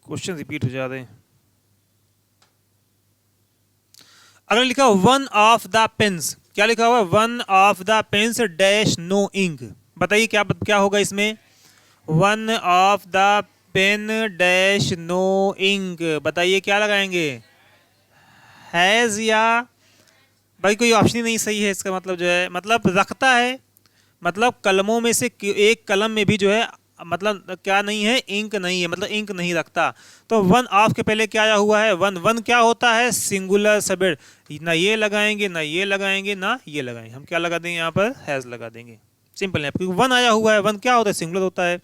क्वेश्चन रिपीट हो जा रहे हैं। अगला लिखा वन ऑफ द पेन्स, क्या लिखा हुआ है, one of the pens dash no ink. बताइए क्या क्या होगा इसमें, one of the pen dash no ink, बताइए क्या लगाएंगे, हैज या, भाई कोई ऑप्शन ही नहीं सही है इसका मतलब जो है, मतलब रखता है, मतलब कलमों में से एक कलम में भी जो है मतलब क्या नहीं है, इंक नहीं है, मतलब इंक नहीं रखता। तो वन ऑफ के पहले क्या आया हुआ है, वन, वन क्या होता है, सिंगुलर सब्जेक्ट, ना ये लगाएंगे ना ये लगाएंगे ना ये लगाएंगे, हम क्या लगा देंगे यहाँ पर, हैज लगा देंगे, सिंपल है, क्योंकि वन आया हुआ है, वन क्या होता है, सिंगुलर होता है।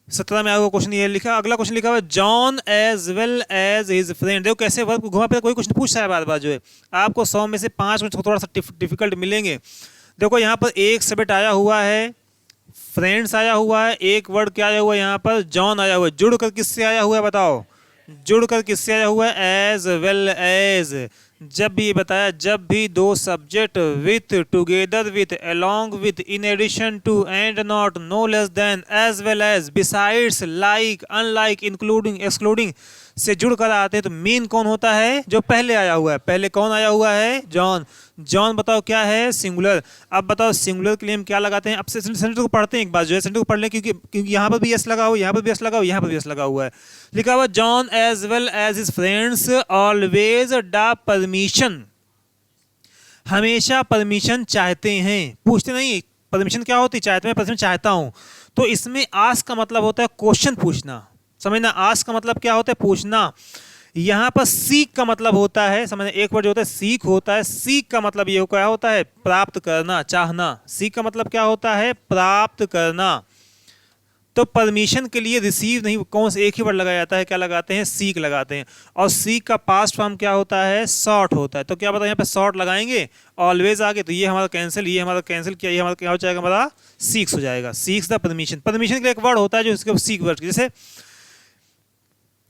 17 में आया हुआ क्वेश्चन ये लिखा, अगला क्वेश्चन लिखा हुआ है John as well as his friend. देखो कैसे वर्ब को घुमा फिर कोई क्वेश्चन पूछता है बार बार जो है, आपको 100 में से 5 में थोड़ा सा डिफिकल्ट मिलेंगे। देखो यहाँ पर एक सब्जेक्ट आया हुआ है, फ्रेंड्स आया हुआ है, एक वर्ड क्या आया हुआ है यहाँ पर, जॉन आया हुआ है, जुड़कर किससे आया हुआ है बताओ, जुड़कर किससे आया हुआ है, एज वेल एज। जब भी बताया, जब भी दो subject with, together with, along with, in addition to, and not, no less than, as well as, besides, like, unlike, including, excluding से जुड़ कर आते हैं तो मेन कौन होता है, जो पहले आया हुआ है। पहले कौन आया हुआ है, जॉन। जॉन बताओ क्या है, सिंगुलर। अब बताओ सिंगुलर के लिए हम क्या लगाते हैं, अब से सेंटेंस को पढ़ते हैं एक बार जो है, सेंटेंस को पढ़ लें, क्योंकि यहाँ पर भी एस लगा हुआ, यहाँ पर भी एस लगा हुआ, यहाँ पर भी एस लगा हुआ है। लिखा हुआ John as well as his friends always the permission, हमेशा परमिशन चाहते हैं, पूछते नहीं, परमिशन क्या होती, चाहते हैं, परमिशन चाहता हूँ। तो इसमें आस्क का मतलब होता है क्वेश्चन पूछना, समझना, आस्क का मतलब क्या होता है, पूछना। यहाँ पर सीक का मतलब होता है, समझना, एक वर्ड जो होता है सीक होता है, सीक का मतलब ये क्या होता है, प्राप्त करना, चाहना। सीक का मतलब क्या होता है, प्राप्त करना। तो परमिशन के लिए रिसीव नहीं, कौन से एक ही वर्ड लगाया जाता है, क्या लगाते हैं, सीक लगाते हैं। और सीक का पास्ट फॉर्म क्या होता है, सॉट होता है। तो क्या बताओ यहाँ पे सॉट लगाएंगे, ऑलवेज आगे, तो ये हमारा कैंसिल, ये हमारा कैंसिल किया, ये हमारा क्या हो जाएगा, हमारा सीक्स हो जाएगा, सीक्स द परमिशन। परमिशन के लिए एक वर्ड होता है जो इसके सीक वर्ड,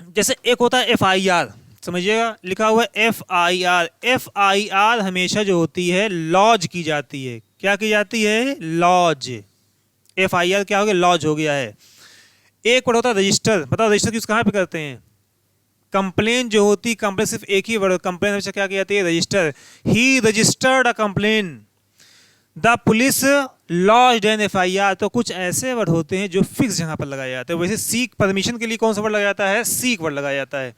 जैसे एक होता है FIR, समझिएगा, लिखा हुआ है FIR। FIR हमेशा जो होती है लॉज की जाती है, क्या की जाती है, लॉज। FIR क्या हो गया, लॉज हो गया है। एक वर्ड होता है रजिस्टर, बताओ रजिस्टर यूज कहाँ पे करते हैं, कंप्लेन जो होती, कंप्लेन सिर्फ एक ही वर्ड, कंप्लेन हमेशा क्या की जाती है, register. He registered a complain, the police lodged an FIR। तो कुछ ऐसे वर्ड होते हैं जो फिक्स जगह पर लगाए जाते हैं। वैसे सीक, परमिशन के लिए कौन सा वर्ड लगाया जाता है, सीक वर्ड लगाया जाता है।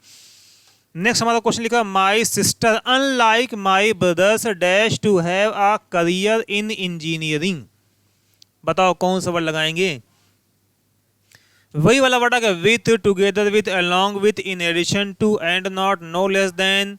नेक्स्ट हमारा क्वेश्चन लिखा, my sister unlike my brothers dash to have a career in engineering. बताओ कौन सा वर्ड लगाएंगे, वही वाला वर्ड है, with, together with, along with, in addition to, and not, no less than,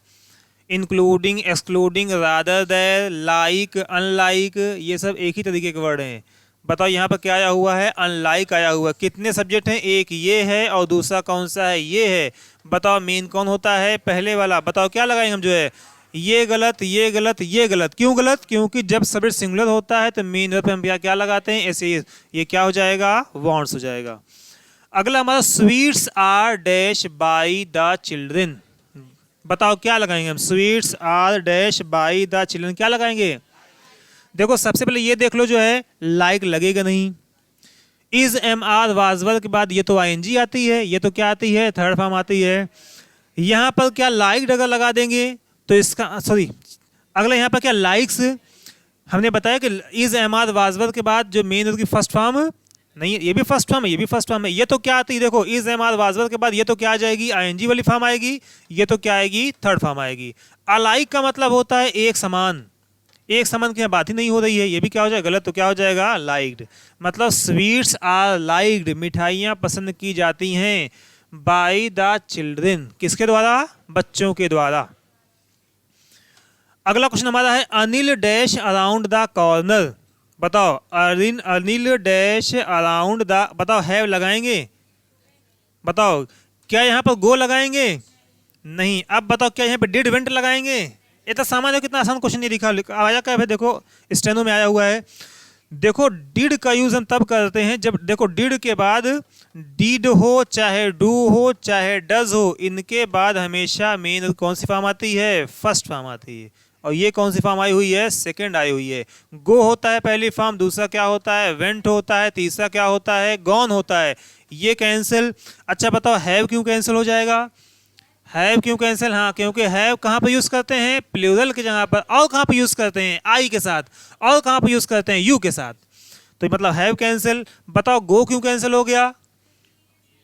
including, excluding, rather than, like, unlike, ये सब एक ही तरीके के वर्ड हैं। बताओ यहाँ पर क्या आया हुआ है, अनलाइक आया हुआ है। कितने सब्जेक्ट हैं, एक ये है और दूसरा कौन सा है, ये है। बताओ मेन कौन होता है, पहले वाला। बताओ क्या लगाएंगे हम जो है, ये गलत, ये गलत, ये गलत। क्यों गलत, क्योंकि जब सब्जेक्ट सिंगुलर होता है तो मेन वर्ब पे हम क्या लगाते हैं, ऐसे ये क्या हो जाएगा, वांट्स हो जाएगा। अगला हमारा sweets are dash by the children. बताओ क्या लगाएंगे हम, sweets are dash by the children, क्या लगाएंगे। देखो सबसे पहले ये देख लो जो है, लाइक लगेगा नहीं। इज MR वाजवर के बाद ये तो ING आती है, ये तो क्या आती है, थर्ड फॉर्म आती है। यहाँ पर क्या लाइक अगर लगा देंगे तो इसका, सॉरी, अगला यहाँ पर क्या लाइक्स, हमने बताया कि इज MR वाजवर के बाद जो मेन उसकी फर्स्ट फॉर्म नहीं, ये भी फर्स्ट फॉर्म है, ये भी फर्स्ट फॉर्म है। ये तो क्या आती है, देखो इज MR वाजवर के बाद ये तो क्या आ जाएगी, ING वाली फॉर्म आएगी, ये तो क्या आएगी, थर्ड फॉर्म आएगी। अलाइक का मतलब होता है एक समान, एक समान की बात ही नहीं हो रही है, ये भी क्या हो जाएगा, गलत, तो क्या हो जाएगा, लाइक्ड। मतलब स्वीट्स आर लाइक्ड, मिठाइयाँ पसंद की जाती हैं, बाय द चिल्ड्रेन, किसके द्वारा, बच्चों के द्वारा। अगला क्वेश्चन हमारा है, Anil dash around the corner. बताओ अनिल डैश अराउंड द, बताओ हैव लगाएंगे, बताओ क्या यहाँ पर गो लगाएंगे, नहीं। अब बताओ क्या यहाँ पे डिड वेंट लगाएंगे, ये तो सामान्य कितना आसान क्वेश्चन नहीं लिखा आया क्या है, देखो स्टेनो में आया हुआ है। देखो डिड का यूज हम तब करते हैं जब, देखो डिड के बाद डिड हो चाहे डू हो चाहे डज हो, इनके बाद हमेशा मेन कौन सी फॉर्म आती है, फर्स्ट फॉर्म आती है। और ये कौन सी फॉर्म आई हुई है, सेकंड आई हुई है। गो होता है पहली फॉर्म, दूसरा क्या होता है वेंट होता है, तीसरा क्या होता है गॉन होता है। ये कैंसिल। अच्छा बताओ हैव क्यों कैंसिल हो जाएगा, हैव क्यों कैंसिल, हाँ क्योंकि हैव कहाँ पर यूज़ करते हैं, प्लूरल की जगह पर। और कहाँ पर यूज़ करते हैं, आई के साथ। और कहाँ पर यूज़ करते हैं, यू के साथ। तो मतलब हैव कैंसिल। बताओ गो क्यों कैंसिल हो गया,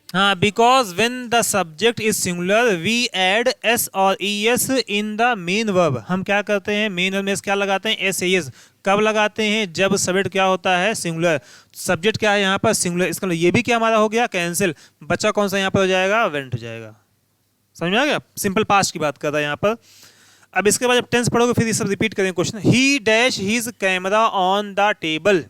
हाँ because when the subject is singular we add S or E S in the main verb. हम क्या करते हैं, मेन वर्ब में क्या लगाते हैं, एस ए एस। कब लगाते हैं, जब सब्जेक्ट क्या होता है, सिंगुलर। सब्जेक्ट क्या है यहाँ पर, सिंगुलर। इसका मतलब ये भी क्या हमारा हो गया, कैंसिल। बच्चा कौन सा यहाँ पर हो जाएगा, वेंट हो जाएगा। समझ में आ गया, सिंपल पास्ट की बात कर रहा है यहाँ पर। अब इसके बाद जब टेंस पढ़ोगे फिर ये सब रिपीट करेंगे question. He dash his camera on the table,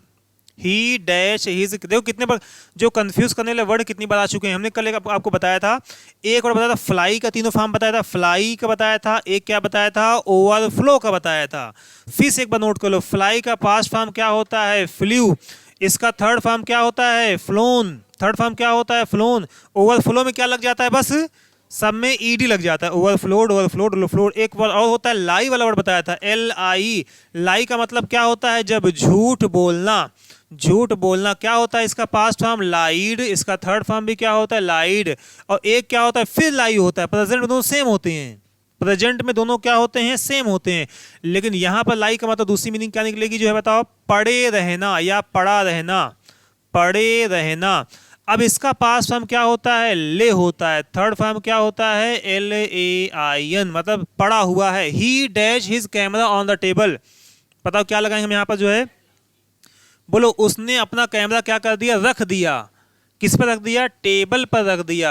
he dash his. देखो कितने बार जो कंफ्यूज करने वाले वर्ड कितनी बार आ चुके हैं। हमने कल आपको बताया था, एक और बताया था फ्लाई का, तीनों फॉर्म बताया था। फ्लाई का बताया था, एक क्या बताया था, ओवरफ्लो का बताया था। फिर से एक बार नोट कर लो, फ्लाई का पास्ट फॉर्म क्या होता है, फ्लू। इसका थर्ड फॉर्म क्या होता है, फ्लोन। थर्ड फॉर्म क्या होता है, फ्लोन। ओवरफ्लो में क्या लग जाता है, बस सब में ईडी लग जाता है, ओवरफ्लोड ओवरफ्लोड ओवरफ्लोड। एक वर्ड और होता है लाई वाला वर्ड बताया था, एल आई। लाई का मतलब क्या होता है, जब झूठ बोलना। झूठ बोलना क्या होता है, इसका पास्ट फॉर्म लाइड, इसका थर्ड फॉर्म भी क्या होता है, लाइड। और एक क्या होता है, फिर लाई होता है। प्रेजेंट में दोनों सेम होते हैं, प्रेजेंट में दोनों क्या होते हैं, सेम होते हैं। लेकिन यहां पर लाई का मतलब दूसरी मीनिंग क्या निकलेगी, जो है बताओ, पड़े रहना या पड़ा रहना, पड़े रहना। अब इसका पास्ट फॉर्म क्या होता है, ले होता है। थर्ड फॉर्म क्या होता है, एल ए आई एन, मतलब पड़ा हुआ है। ही dash his camera on the table. बताओ क्या लगाएंगे हम यहाँ पर, जो है बोलो, उसने अपना कैमरा क्या कर दिया, रख दिया। किस पर रख दिया, टेबल पर रख दिया।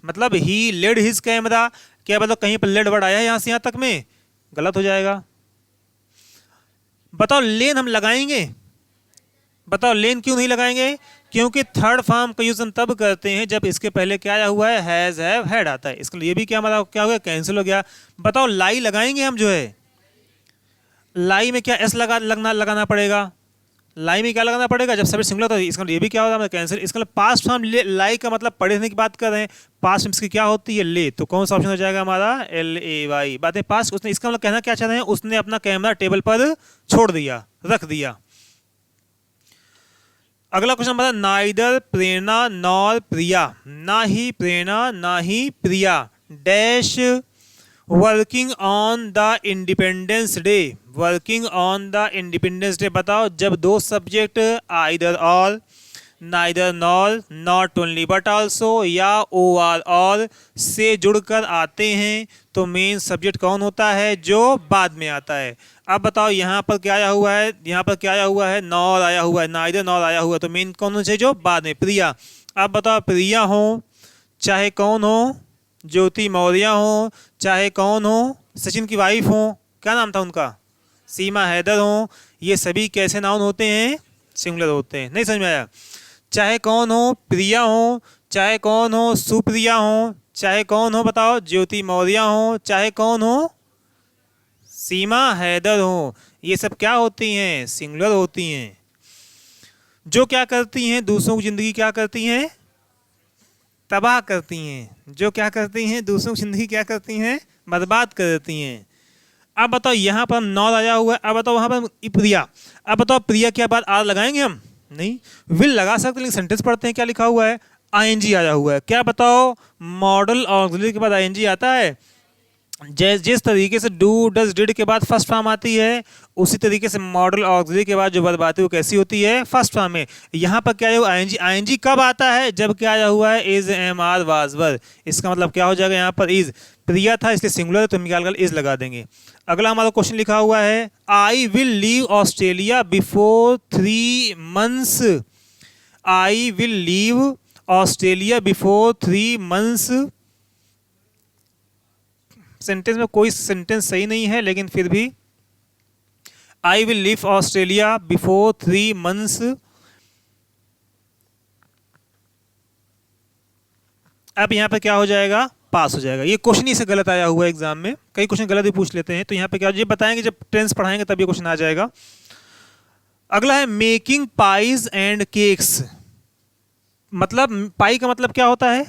मतलब ही लेड हिज कैमरा, क्या मतलब कहीं पर लेड वर्ड आया है यहां से यहां तक में, गलत हो जाएगा। बताओ लेन हम लगाएंगे, बताओ लेन क्यों नहीं लगाएंगे, क्योंकि थर्ड फॉर्म का यूज हम तब करते हैं जब इसके पहले क्या आया हुआ है, हैज हैव हैड आता है। इसके लिए भी क्या हमारा क्या हो गया, कैंसिल हो गया। बताओ लाई लगाएंगे हम, जो है लाई में क्या एस लगाना पड़ेगा, लाई में क्या लगाना पड़ेगा, जब सब्जेक्ट सिंगुलर तो इसका ये भी क्या होगा, कैंसिल। इसका पास्ट फॉर्म लाई का मतलब पढ़े रहने की बात कर रहे हैं, पास्ट फॉर्म इसकी क्या होती है, ले। तो कौन सा ऑप्शन हो जाएगा हमारा, एल ए वाई। बातें पास्ट। उसने, इसका मतलब कहना क्या चाह रहे हैं, उसने अपना कैमरा टेबल पर छोड़ दिया, रख दिया। अगला क्वेश्चन हमारा, नाइदर प्रेरणा नॉर प्रिया, ना ही प्रेरणा ना ही Priya dash working on the Independence Day, working on the Independence Day. बताओ जब दो subject either or, neither nor, not only but also, या ओ आर और से जुड़कर आते हैं तो मेन सब्जेक्ट कौन होता है, जो बाद में आता है। अब बताओ यहाँ पर क्या आया हुआ है, यहाँ पर क्या आया हुआ है, नॉर आया हुआ है, नाइदर नॉर आया हुआ है, तो मेन कौन चाहिए, जो बाद में, प्रिया। अब बताओ प्रिया हो चाहे कौन हो, ज्योति मौर्य हो चाहे कौन हो, सचिन की वाइफ हो, क्या नाम था उनका, सीमा हैदर हो, ये सभी कैसे नाउन होते हैं, सिंगुलर होते हैं। नहीं समझ में आया, चाहे कौन हो, प्रिया हो चाहे कौन हो, सुप्रिया हो चाहे कौन हो, बताओ ज्योति मौर्य हो चाहे कौन हो, सीमा हैदर हो, ये सब क्या होती हैं, सिंगुलर होती हैं। जो क्या करती हैं, दूसरों की जिंदगी क्या करती हैं, तबाह करती हैं। जो क्या करती हैं, दूसरों की जिंदगी क्या करती हैं, बर्बाद कर देती हैं। अब बताओ यहाँ पर नॉर आया हुआ है, अब बताओ वहाँ पर प्रिया। अब बताओ प्रिया के बाद आर लगाएंगे हम, नहीं, विल लगा सकते, लेकिन सेंटेंस पढ़ते हैं क्या लिखा हुआ है, आईएनजी आया हुआ है। क्या बताओ, मॉडल ऑक्सिलरी के बाद आईएनजी आता है। जिस तरीके से डू डज डिड के बाद फर्स्ट फॉर्म आती है, उसी तरीके से मॉडल ऑक्सिलरी के बाद जो वर्ब आती है वो कैसी होती है, फर्स्ट फॉर्म में। यहाँ पर क्या है, आईएनजी। आईएनजी कब आता है, जब क्या आया हुआ है, is am are was were. इसका मतलब क्या हो जाएगा, यहाँ पर इज, प्रिया था इसलिए सिंगुलर है तो निकाल इज लगा देंगे। अगला हमारा क्वेश्चन लिखा हुआ है, I will leave Australia before 3 months, I will leave Australia before 3 months। Sentence में कोई सेंटेंस सही नहीं है, लेकिन फिर भी I will leave Australia before 3 months। अब यहां पर क्या हो जाएगा, पास हो जाएगा। ये क्वेश्चन ही से गलत आया हुआ है एग्जाम में, कई क्वेश्चन गलत भी पूछ लेते हैं। तो यहाँ पे क्या ये बताएंगे, जब टेंस पढ़ाएंगे तब ये क्वेश्चन आ जाएगा। अगला है मेकिंग पाइज एंड केक्स। मतलब पाई का मतलब क्या होता है,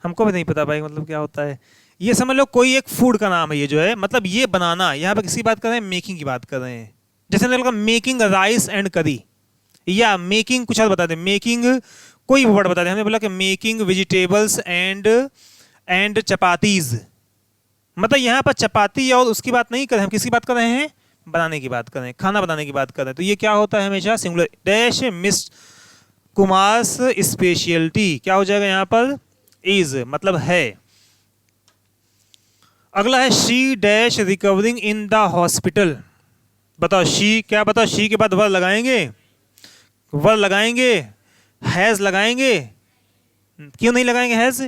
हमको भी नहीं पता पाई का मतलब क्या होता है। ये समझ लो कोई एक फूड का नाम है ये जो है, मतलब ये बनाना। यहाँ पे किसी बात कर रहे हैं, मेकिंग की बात कर रहे हैं। जैसे हमने बोला मेकिंग राइस एंड करी, या मेकिंग कुछ और बता दें, मेकिंग कोई वर्ड बता दें। हमने बोला कि मेकिंग वेजिटेबल्स एंड चपातीज, मतलब यहाँ पर चपाती और उसकी बात नहीं कर रहे हैं, हम किसकी बात कर रहे हैं, बनाने की बात कर रहे हैं, खाना बनाने की बात कर रहे हैं। तो ये क्या होता है हमेशा singular. Dash miss Kumars speciality क्या हो जाएगा यहाँ पर, इज मतलब है। अगला है she dash recovering in the hospital. बताओ शी क्या, बताओ शी के बाद वर लगाएंगे, वर लगाएंगे, हैज लगाएंगे, क्यों नहीं लगाएंगे हैज,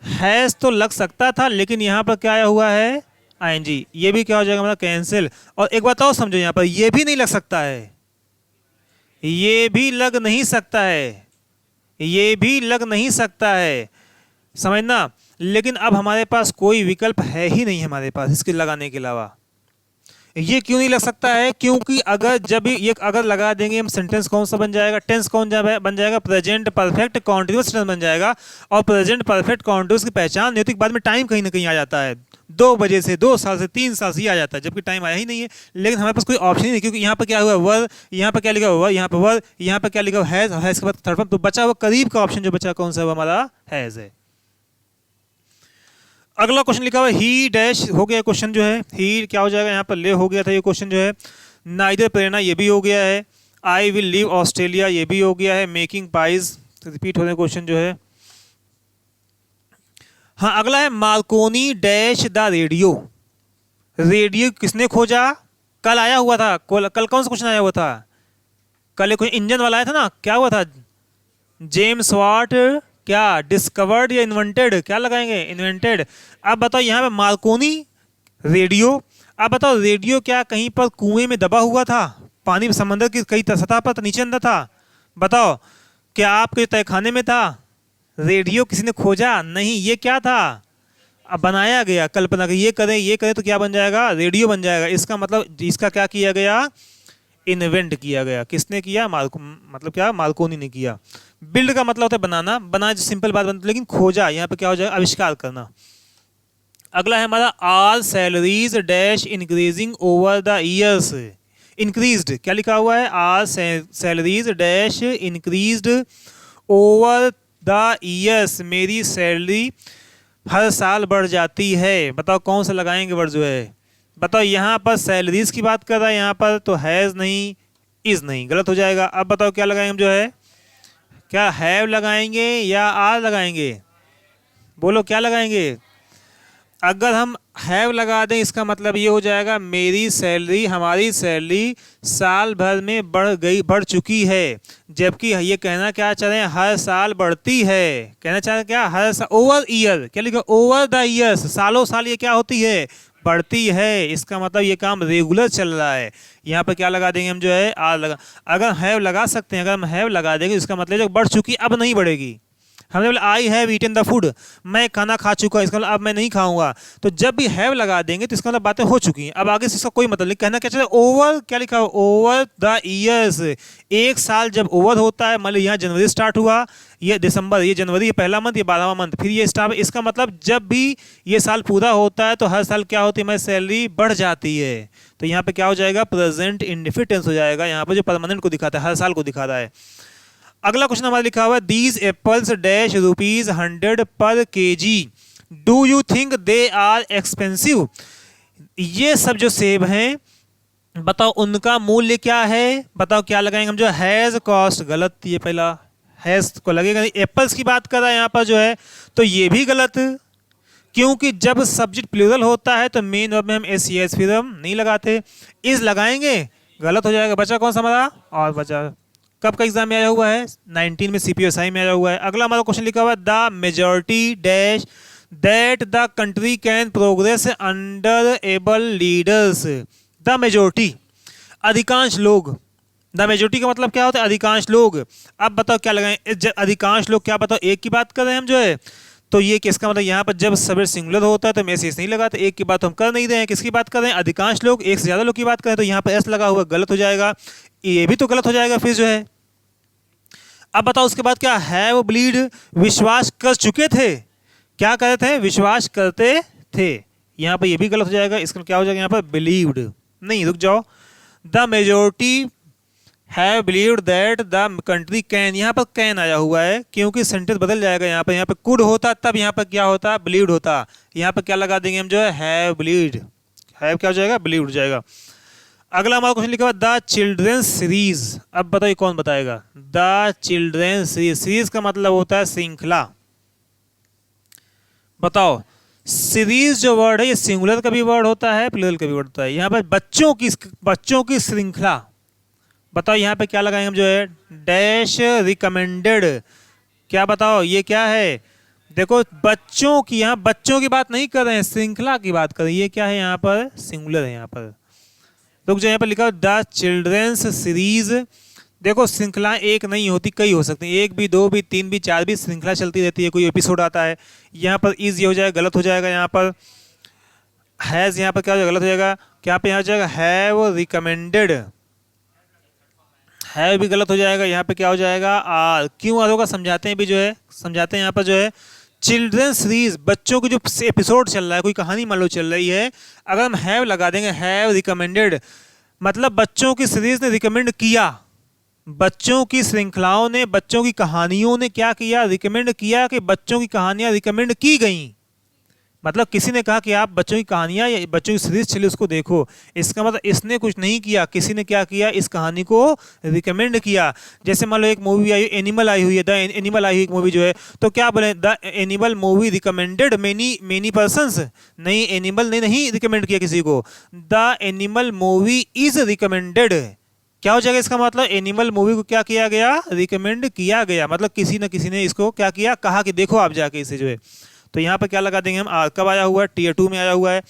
हैज तो लग सकता था लेकिन यहाँ पर क्या आया हुआ है, आईएनजी। ये भी क्या हो जाएगा, मतलब कैंसिल। और एक बात और समझो, यहाँ पर ये भी नहीं लग सकता है, ये भी लग नहीं सकता है, ये भी लग नहीं सकता है, समझना। लेकिन अब हमारे पास कोई विकल्प है ही नहीं हमारे पास इसके लगाने के अलावा। ये क्यों नहीं लग सकता है, क्योंकि अगर जब ये अगर लगा देंगे हम, सेंटेंस कौन सा बन जाएगा, टेंस कौन बन जाएगा, प्रेजेंट परफेक्ट कॉन्टिन्यूअस टेंस बन जाएगा। और प्रेजेंट परफेक्ट कॉन्टिन्यूअस की पहचान नहीं होती, बाद में टाइम कहीं ना कहीं आ जाता है, 2 बजे से 2 साल से 3 साल से ही आ जाता है, जबकि टाइम आया ही नहीं है। लेकिन हमारे पास कोई ऑप्शन ही नहीं, क्योंकि यहाँ पर क्या हुआ वर, यहाँ पर क्या लिखा हुआ, यहाँ पर वर, यहाँ पर क्या लिखा हुआ हैज, और हैज के बाद थर्ड फॉर्म। तो बचा हुआ करीब का ऑप्शन जो बचा कौन सा हुआ हमारा, हैज है। अगला क्वेश्चन लिखा हुआ ही डैश हो गया क्वेश्चन जो है, ही क्या हो जाएगा यहाँ पर, ले हो गया था ये क्वेश्चन जो है। नाइदर प्रेरणा ये भी हो गया है। आई विल लीव ऑस्ट्रेलिया ये भी हो गया है। मेकिंग पाइज रिपीट हो रहे क्वेश्चन जो है। हाँ अगला है Markovnikov dash the radio. Radio किसने खोजा, कल आया हुआ था, कल कौन सा क्वेश्चन आया हुआ था, कल एक इंजन वाला आया था ना, क्या हुआ था, जेम्स वाट क्या डिस्कवर्ड या इन्वेंटेड, क्या लगाएंगे, इन्वेंटेड। अब बताओ यहाँ पे मार्कोनी रेडियो। अब बताओ रेडियो क्या कहीं पर कुएं में दबा हुआ था, पानी समंदर की कई सतह पर नीचे अंदर था, बताओ क्या आपके तहखाने में था, रेडियो किसी ने खोजा नहीं, ये क्या था, अब बनाया गया, कल्पना की, ये करें तो क्या बन जाएगा, रेडियो बन जाएगा। इसका मतलब इसका क्या किया गया, इन्वेंट किया गया। किसने किया, मतलब क्या, मार्कोनी ने किया। बिल्ड का मतलब होता है बनाना, बना सिंपल बात बनती, लेकिन खोजा यहाँ पे क्या हो जाएगा, आविष्कार करना। अगला है हमारा are salaries dash increasing over the years. Increased क्या लिखा हुआ है, are salaries dash increased over the years, मेरी सैलरी हर साल बढ़ जाती है। बताओ कौन सा लगाएंगे वर्ड जो है, बताओ यहाँ पर सैलरीज की बात कर रहा है यहाँ पर, तो हैज़ नहीं, इज नहीं, गलत हो जाएगा। अब बताओ क्या लगाएंगे हम जो है, क्या हैव लगाएंगे या आर लगाएंगे, बोलो क्या लगाएंगे। अगर हम हैव लगा दें इसका मतलब ये हो जाएगा मेरी सैलरी, हमारी सैलरी साल भर में बढ़ चुकी है। जबकि ये कहना क्या चाह रहे हैं, हर साल बढ़ती है, कहना चाह रहे हैं क्या, हर साल, ओवर ईयर क्या लिखा, ओवर द ईयर्स, सालों साल ये क्या होती है, बढ़ती है। इसका मतलब ये काम रेगुलर चल रहा है। यहाँ पर क्या लगा देंगे हम जो है, आर लगा। अगर हैव लगा सकते हैं, अगर हम हैव लगा देंगे इसका मतलब जो बढ़ चुकी अब नहीं बढ़ेगी। हमने बोला I have eaten the food, मैं खाना खा चुका, इसका मतलब अब मैं नहीं खाऊंगा। तो जब भी हैव लगा देंगे तो इसका मतलब बातें हो चुकी हैं, अब आगे से इसका कोई मतलब नहीं। कहना क्या चले, ओवर क्या लिखा हुआ, ओवर द ईयर्स, एक साल जब ओवर होता है, मान लो यहाँ जनवरी स्टार्ट हुआ, ये दिसंबर, ये जनवरी, ये पहला मंथ, ये 12वां मंथ, फिर ये स्टार्ट, इसका मतलब जब भी ये साल पूरा होता है तो हर साल क्या होती है, हमारी सैलरी बढ़ जाती है। तो यहाँ पे क्या हो जाएगा, प्रेजेंट इंडेफिनिट टेंस हो जाएगा, यहाँ पर जो परमानेंट को दिखाता है, हर साल को दिखा रहा है। अगला क्वेश्चन हमारा लिखा हुआ है, these apples dash ₹100 per KG, do you think they are expensive. ये सब जो सेब हैं, बताओ उनका मूल्य क्या है, बताओ क्या लगाएंगे हम जो, हैज कॉस्ट, गलत, ये पहला हैज को लगेगा नहीं। एप्पल्स की बात कर रहा है यहाँ पर जो है, तो ये भी गलत, क्योंकि जब सब्जेक्ट प्लूरल होता है तो मेन वर्ब में हम एस एस फिर हम नहीं लगाते, इज लगाएंगे, गलत हो जाएगा। बचा कौन सा हमारा, और बचा कब का एग्जाम में आया हुआ है, 19 में CPSI में आया हुआ है। अगला हमारा क्वेश्चन लिखा हुआ है, the majority dash that the country can progress under able leaders. The majority अधिकांश लोग, द मेजॉरिटी का मतलब क्या होता है, अधिकांश लोग। अब बताओ क्या लगाएं, अधिकांश लोग क्या, बताओ एक की बात कर रहे हैं हम जो है, तो ये किसका मतलब यहाँ पर जब सब्जेक्ट सिंगुलर होता है तो हम एस नहीं लगाते। एक की बात हम कर नहीं रहे हैं, किसकी बात कर रहे हैं? अधिकांश लोग एक से ज़्यादा लोग की बात करें तो यहाँ पर एस लगा हुआ गलत हो जाएगा, ये भी तो गलत हो जाएगा फिर जो है। अब बताओ उसके बाद क्या है? वो ब्लीड विश्वास कर चुके थे, क्या करते थे? विश्वास करते थे। यहाँ पर ये भी गलत हो जाएगा, इसका क्या हो जाएगा यहाँ पर? बिलीव्ड नहीं, रुक जाओ। The majority have believed that the country can, यहाँ पर कैन आया हुआ है क्योंकि सेंटेंस बदल जाएगा। यहाँ पर कुड होता तब यहाँ पर क्या होता? बिलीव्ड होता। यहाँ पर क्या लगा देंगे हम जो है? Have believed. हैव क्या हो जाएगा? बिलीव्ड हो जाएगा। अगला हमारा क्वेश्चन लिखा हुआ द चिल्ड्रंस सीरीज। अब बताइए कौन बताएगा? द चिल्ड्रंस सीरीज, सीरीज का मतलब होता है श्रृंखला। बताओ सीरीज जो वर्ड है ये सिंगुलर का भी वर्ड होता है, प्लूरल का भी वर्ड होता है। यहाँ पर बच्चों की श्रृंखला। बताओ यहाँ पे क्या लगाएंगे हम जो है? Dash recommended. क्या बताओ ये क्या है? देखो बच्चों की, यहाँ बच्चों की बात नहीं कर रहे हैं, श्रृंखला की बात कर रहे हैं। ये क्या है यहाँ पर? सिंगुलर है यहाँ पर। तो जो यहाँ पर लिखा द चिल्ड्रंस सीरीज, देखो श्रृंखला एक नहीं होती, कई हो सकती हैं, एक भी, दो भी, तीन भी, चार भी, श्रृंखला चलती रहती है, कोई एपिसोड आता है। यहाँ पर इज ये हो जाएगा, गलत हो जाएगा। यहाँ पर हैज़, यहाँ पर क्या हो जाएगा? गलत हो जाएगा। क्या पे यहाँ हो जाएगा? हैव रिकमेंडेड, हैव भी गलत हो जाएगा। यहाँ पे क्या हो जाएगा? आर। क्यों आर होगा? समझाते हैं भी जो है, समझाते हैं यहाँ पर जो है। चिल्ड्रन सीरीज, बच्चों की जो एपिसोड चल रहा है, कोई कहानी मान लो चल रही है, अगर हम हैव लगा देंगे, हैव रिकमेंडेड, मतलब बच्चों की सीरीज ने रिकमेंड किया, बच्चों की श्रृंखलाओं ने, बच्चों की कहानियों ने क्या किया? रिकमेंड किया कि बच्चों की कहानियां रिकमेंड की गई। मतलब किसी ने कहा कि आप बच्चों की कहानियां या बच्चों की सीरीज चली उसको देखो, इसका मतलब इसने कुछ नहीं किया, किसी ने क्या किया? इस कहानी को रिकमेंड किया। जैसे मान लो एक मूवी आई, एनिमल आई हुई है, द एनिमल आई हुई एक मूवी जो है, तो क्या बोले? The animal movie recommended many persons. नहीं, एनिमल ने नहीं रिकमेंड किया किसी को, the animal movie is recommended. क्या हो जाएगा इसका मतलब? एनिमल मूवी को क्या किया गया? रिकमेंड किया गया। मतलब किसी न किसी ने इसको क्या किया? कहा कि देखो आप जाके इसे जो है। तो यहाँ पर क्या लगा देंगे हम? आर। कब आया हुआ है? टीयर 2 में आया हुआ है।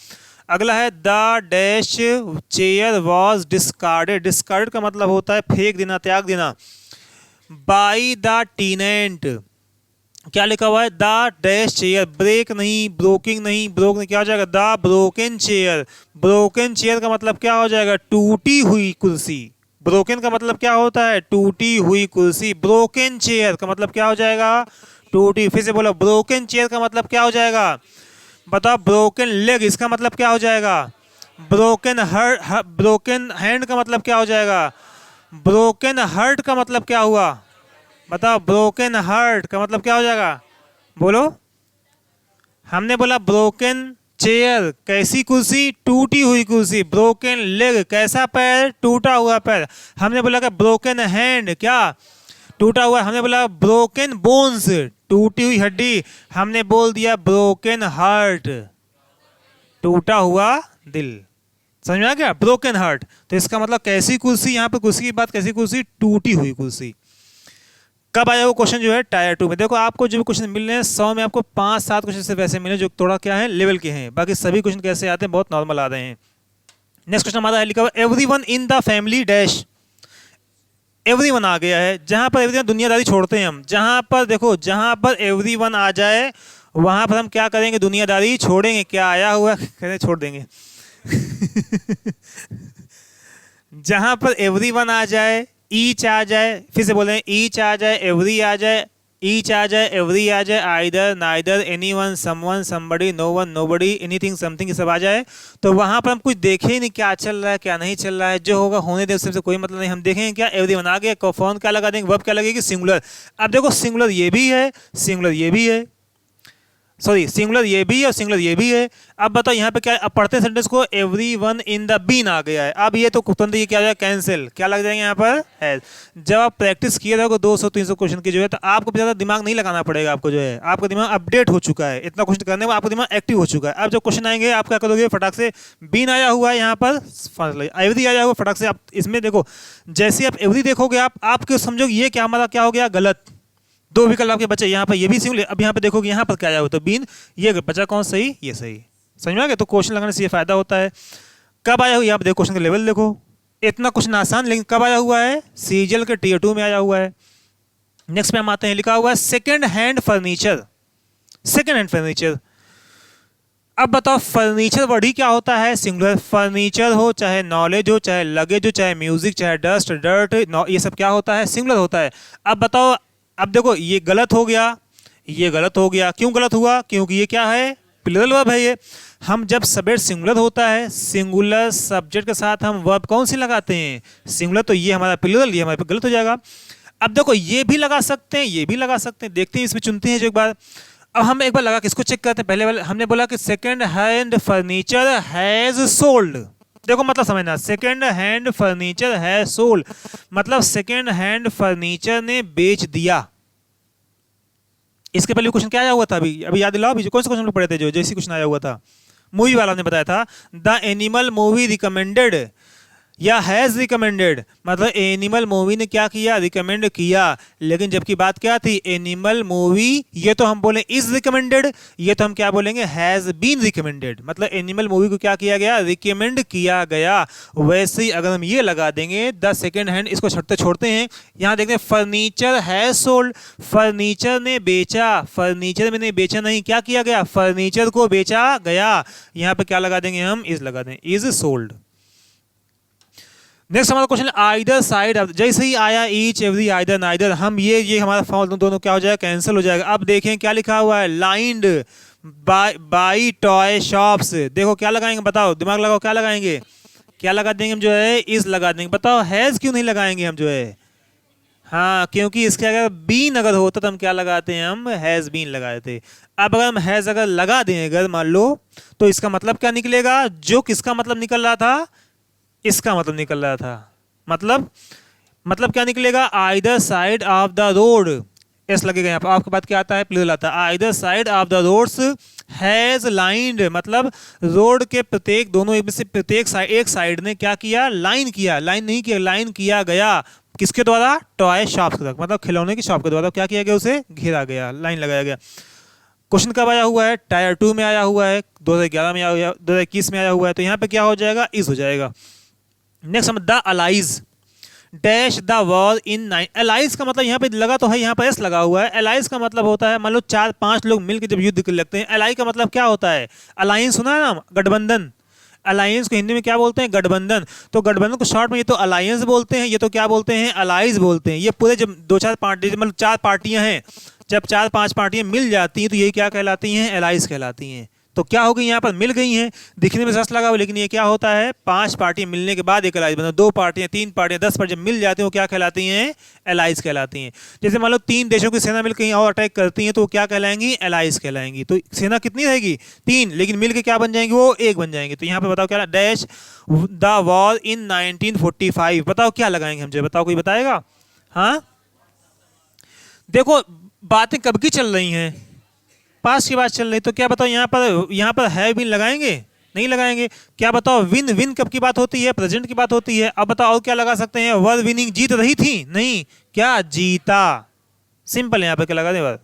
अगला है the dash chair was discarded. Discarded का मतलब होता है फेंक देना, त्याग देना। बाई द टीनेंट, क्या लिखा हुआ है? द डैश चेयर, ब्रेक नहीं, ब्रोकिंग नहीं, ब्रोक नहीं, क्या हो जाएगा? The broken chair. Broken chair का मतलब क्या हो जाएगा? टूटी हुई कुर्सी। ब्रोकन का मतलब क्या होता है? टूटी हुई कुर्सी। ब्रोकन चेयर का मतलब क्या हो जाएगा? टूटी। फिर से बोलो, ब्रोकन चेयर का मतलब क्या हो जाएगा? बताओ। ब्रोकन लेग, इसका मतलब क्या हो जाएगा? Broken hurt. ब्रोकन हैंड का मतलब क्या हो जाएगा? ब्रोकन हर्ट का मतलब क्या हुआ? बताओ। ब्रोकन हर्ट का मतलब क्या हो जाएगा? बोलो। हमने बोला ब्रोकन चेयर, कैसी कुर्सी? टूटी हुई कुर्सी। ब्रोकन लेग, कैसा पैर? टूटा हुआ पैर। हमने बोला कि ब्रोकन हैंड, क्या? टूटा हुआ। हमने बोला ब्रोकन बोन्स, टूटी हुई हड्डी। हमने बोल दिया ब्रोकन हार्ट, टूटा हुआ दिल। समझ में आ गया? Broken heart. तो इसका मतलब कैसी कुर्सी? यहाँ पर कुर्सी की बात, कैसी कुर्सी? टूटी हुई कुर्सी। कब आया वो क्वेश्चन जो है? टायर 2 में। देखो आपको जो भी क्वेश्चन मिल रहे हैं 100 में आपको 5-7 क्वेश्चन सिर्फ ऐसे मिले जो थोड़ा क्या है, लेवल के हैं। बाकी सभी क्वेश्चन कैसे आते हैं? बहुत नॉर्मल आ रहे हैं। नेक्स्ट क्वेश्चन हमारा है लिखा हुआ everyone in the family dash. Everyone आ गया है, जहां पर एवरीवन दुनियादारी छोड़ते हैं हम। जहां पर देखो, जहां पर एवरीवन आ जाए वहां पर हम क्या करेंगे? दुनियादारी छोड़ेंगे। क्या आया हुआ? कहते छोड़ देंगे। जहां पर एवरीवन आ जाए, ईच आ जाए, फिर से बोले ईच आ जाए, एवरी आ जाए, ईच आ जाए, एवरी आ जाए, either, neither, anyone, someone, somebody, no one, nobody, anything, something, सब आ जाए, तो वहां पर हम कुछ देखें ही नहीं क्या चल रहा है, क्या नहीं चल रहा है। जो होगा होने दे, उससे कोई मतलब नहीं। हम देखेंगे क्या? एवरीवन आ गया, फोन क्या लगा देंगे? वर्ब क्या लगेगी? सिंगुलर। अब देखो सिंगुलर ये भी है, सिंगुलर ये भी है, सॉरी सिंगुलर ये भी है और सिंगुलर ये भी है। अब बताओ यहाँ पे क्या? अब पढ़ते सेंटेंस को एवरीवन इन द बीन आ गया है। अब ये तो तुरंत ये क्या हो जाएगा? कैंसिल। क्या लग जाएंगे यहाँ पर? है। जब आप प्रैक्टिस किए रहोगे 200-300 क्वेश्चन की जो है, तो आपको ज़्यादा दिमाग नहीं लगाना पड़ेगा। आपको जो है, आपका दिमाग अपडेट हो चुका है, इतना क्वेश्चन करने में आपका दिमाग एक्टिव हो चुका है। अब जब क्वेश्चन आएंगे आप क्या करोगे? फटाक से बीन आया हुआ है यहाँ पर, एवरी आया हुआ, फटाक से आप इसमें देखो। जैसे आप एवरी देखोगे आपके समझोगे ये क्या हमारा क्या हो गया? गलत। दो विकल्प आपके बचे, यहाँ पर ये भी सिंगुलर। अब यहाँ पे देखोगे यहाँ पर क्या आया हुआ? तो बीन, ये बचा कौन सही? ये सही। समझ में आ गया? तो क्वेश्चन लगाने से ये फायदा होता है। कब आया हुआ? यहाँ पर देखो, क्वेश्चन का लेवल देखो, इतना क्वेश्चन आसान, लेकिन कब आया हुआ है? सीजीएल के टीयर 2 में आया हुआ है। नेक्स्ट पे हम आते हैं, लिखा हुआ है second hand furniture. Second hand furniture. अब बताओ फर्नीचर वर्ड ही क्या होता है, सिंगुलर। फर्नीचर हो चाहे नॉलेज हो चाहे लगेज हो चाहे म्यूजिक चाहे डस्ट डर्ट, ये सब क्या होता है, सिंगुलर होता है। अब बताओ, अब देखो ये गलत हो गया, ये गलत हो गया। क्यों गलत हुआ, क्योंकि ये क्या है, प्लूरल वर्ब है ये। हम जब सब्जेक्ट सिंगुलर होता है, सिंगुलर सब्जेक्ट के साथ हम वर्ब कौन सी लगाते हैं, सिंगुलर, तो ये हमारा प्लूरल, ये हमारे पे गलत हो जाएगा। अब देखो ये भी लगा सकते हैं, ये भी लगा सकते हैं, देखते हैं इसमें चुनते हैं जो एक बार। अब हम एक बार लगा के इसको चेक करते हैं। पहले वाले हमने बोला कि second hand furniture has sold. देखो मतलब समझना, second hand furniture has sold मतलब सेकंड हैंड फर्नीचर ने बेच दिया। इसके पहले क्वेश्चन क्या आया हुआ था, अभी याद दिलाओ, अभी कौन सा क्वेश्चन लोग पढ़े थे जो जैसी क्वेश्चन आया हुआ था, मूवी वाला ने बताया था, द एनिमल मूवी रिकमेंडेड या हैज रिकमेंडेड, मतलब एनिमल मूवी ने क्या किया, रिकमेंड किया। लेकिन जबकि बात क्या थी, एनिमल मूवी, ये तो हम बोले इज रिकमेंडेड, ये तो हम क्या बोलेंगे, हैज बीन रिकमेंडेड। मतलब एनिमल मूवी को क्या किया गया, रिकमेंड किया गया। वैसे ही अगर हम ये लगा देंगे द सेकेंड हैंड, इसको छोड़ते हैं, यहाँ देखते हैं फर्नीचर हैज सोल्ड, फर्नीचर ने बेचा, फर्नीचर में ने बेचा नहीं, क्या किया गया, फर्नीचर को बेचा गया। यहाँ पे क्या लगा देंगे हम, इज लगा देंगे, इज सोल्ड। नेक्स्ट हमारा क्वेश्चन, आइदर साइड, जैसे ही आया ईच एवरी आइदर नाइदर, हम ये हमारा फॉर्म दोनों क्या हो जाएगा, कैंसिल हो जाएगा। अब देखें क्या लिखा हुआ है, लाइंड बाई टॉय शॉप्स। देखो क्या लगाएंगे, बताओ, दिमाग लगाओ, क्या लगाएंगे, क्या लगा देंगे हम जो है, इस लगा देंगे। बताओ हैज क्यों नहीं लगाएंगे हम जो है, हाँ क्योंकि इसके अगर बीन अगर होता तो हम क्या लगाते हैं, हम हैज बीन लगाए थे। अब अगर हम हैज अगर लगा दें, अगर मान लो, तो इसका मतलब क्या निकलेगा, जो किसका मतलब निकल रहा था, इसका मतलब निकल रहा था। मतलब क्या निकलेगा, either side of the road, S लगेगा यहाँ पर। आपके बाद क्या आता है, प्लूरल आता है, either side of the roads has lined, मतलब रोड के प्रत्येक, दोनों एक से प्रत्येक साइड, एक साइड ने क्या किया, लाइन किया, लाइन नहीं किया, लाइन किया गया। किसके द्वारा, टॉय शॉप के द्वारा, मतलब खिलौने की शॉप के द्वारा क्या किया गया, उसे घेरा गया, लाइन लगाया गया। क्वेश्चन कब आया हुआ है, टायर 2 में आया हुआ है, 2011 में आया हुआ है, 2021 में आया हुआ है, तो यहाँ पे क्या हो जाएगा, इस हो जाएगा। नेक्स्ट हम, the allies dash the war इन अलाइज का मतलब यहाँ पे लगा तो है, यहाँ पर एस लगा हुआ है। अलाइज का मतलब होता है, मान लो 4-5 लोग मिलकर जब युद्ध कर लगते हैं। अलाई का मतलब क्या होता है, अलायंस सुना है ना, गठबंधन। अलायंस को हिंदी में क्या बोलते हैं, गठबंधन। तो गठबंधन को शॉर्ट में ये तो अलायंस बोलते हैं, ये तो क्या बोलते हैं, अलाइज बोलते हैं। ये पूरे जब 2-4 पार्टी, मतलब 4 पार्टियां हैं, जब 4-5 पार्टियां मिल जाती हैं तो ये क्या कहलाती हैं, अलाइज कहलाती हैं। तो क्या हो गई, यहाँ पर मिल गई हैं, दिखने में सच लगा हुआ, लेकिन ये क्या होता है, 5 पार्टियां मिलने के बाद एक अलाइज बनता है। 2 पार्टियां, 3 पार्टियां, 10 पार्टियां मिल जाती हैं, वो क्या कहलाती हैं, अलाइज कहलाती हैं। जैसे मान लो 3 देशों की सेना मिलकर कहीं और अटैक करती हैं तो वो क्या कहलाएंगी, अलाइज कहलाएंगी। तो सेना कितनी रहेगी, 3, लेकिन मिलकर क्या बन जाएंगी, वो 1 बन जाएंगे। तो यहाँ पे बताओ क्या, डैश द वॉर इन 1945, बताओ क्या लगाएंगे हम, जो बताओ, कोई बताएगा। हाँ देखो बातें कब की चल रही हैं, पास की बात चल रही, तो क्या बताओ, यहाँ पर है विन लगाएंगे, नहीं लगाएंगे। क्या बताओ, विन, विन कब की बात होती है, प्रेजेंट की बात होती है। अब बताओ और क्या लगा सकते हैं, वर विनिंग, जीत रही थी, नहीं, क्या जीता, सिंपल। यहाँ पे क्या लगा दे,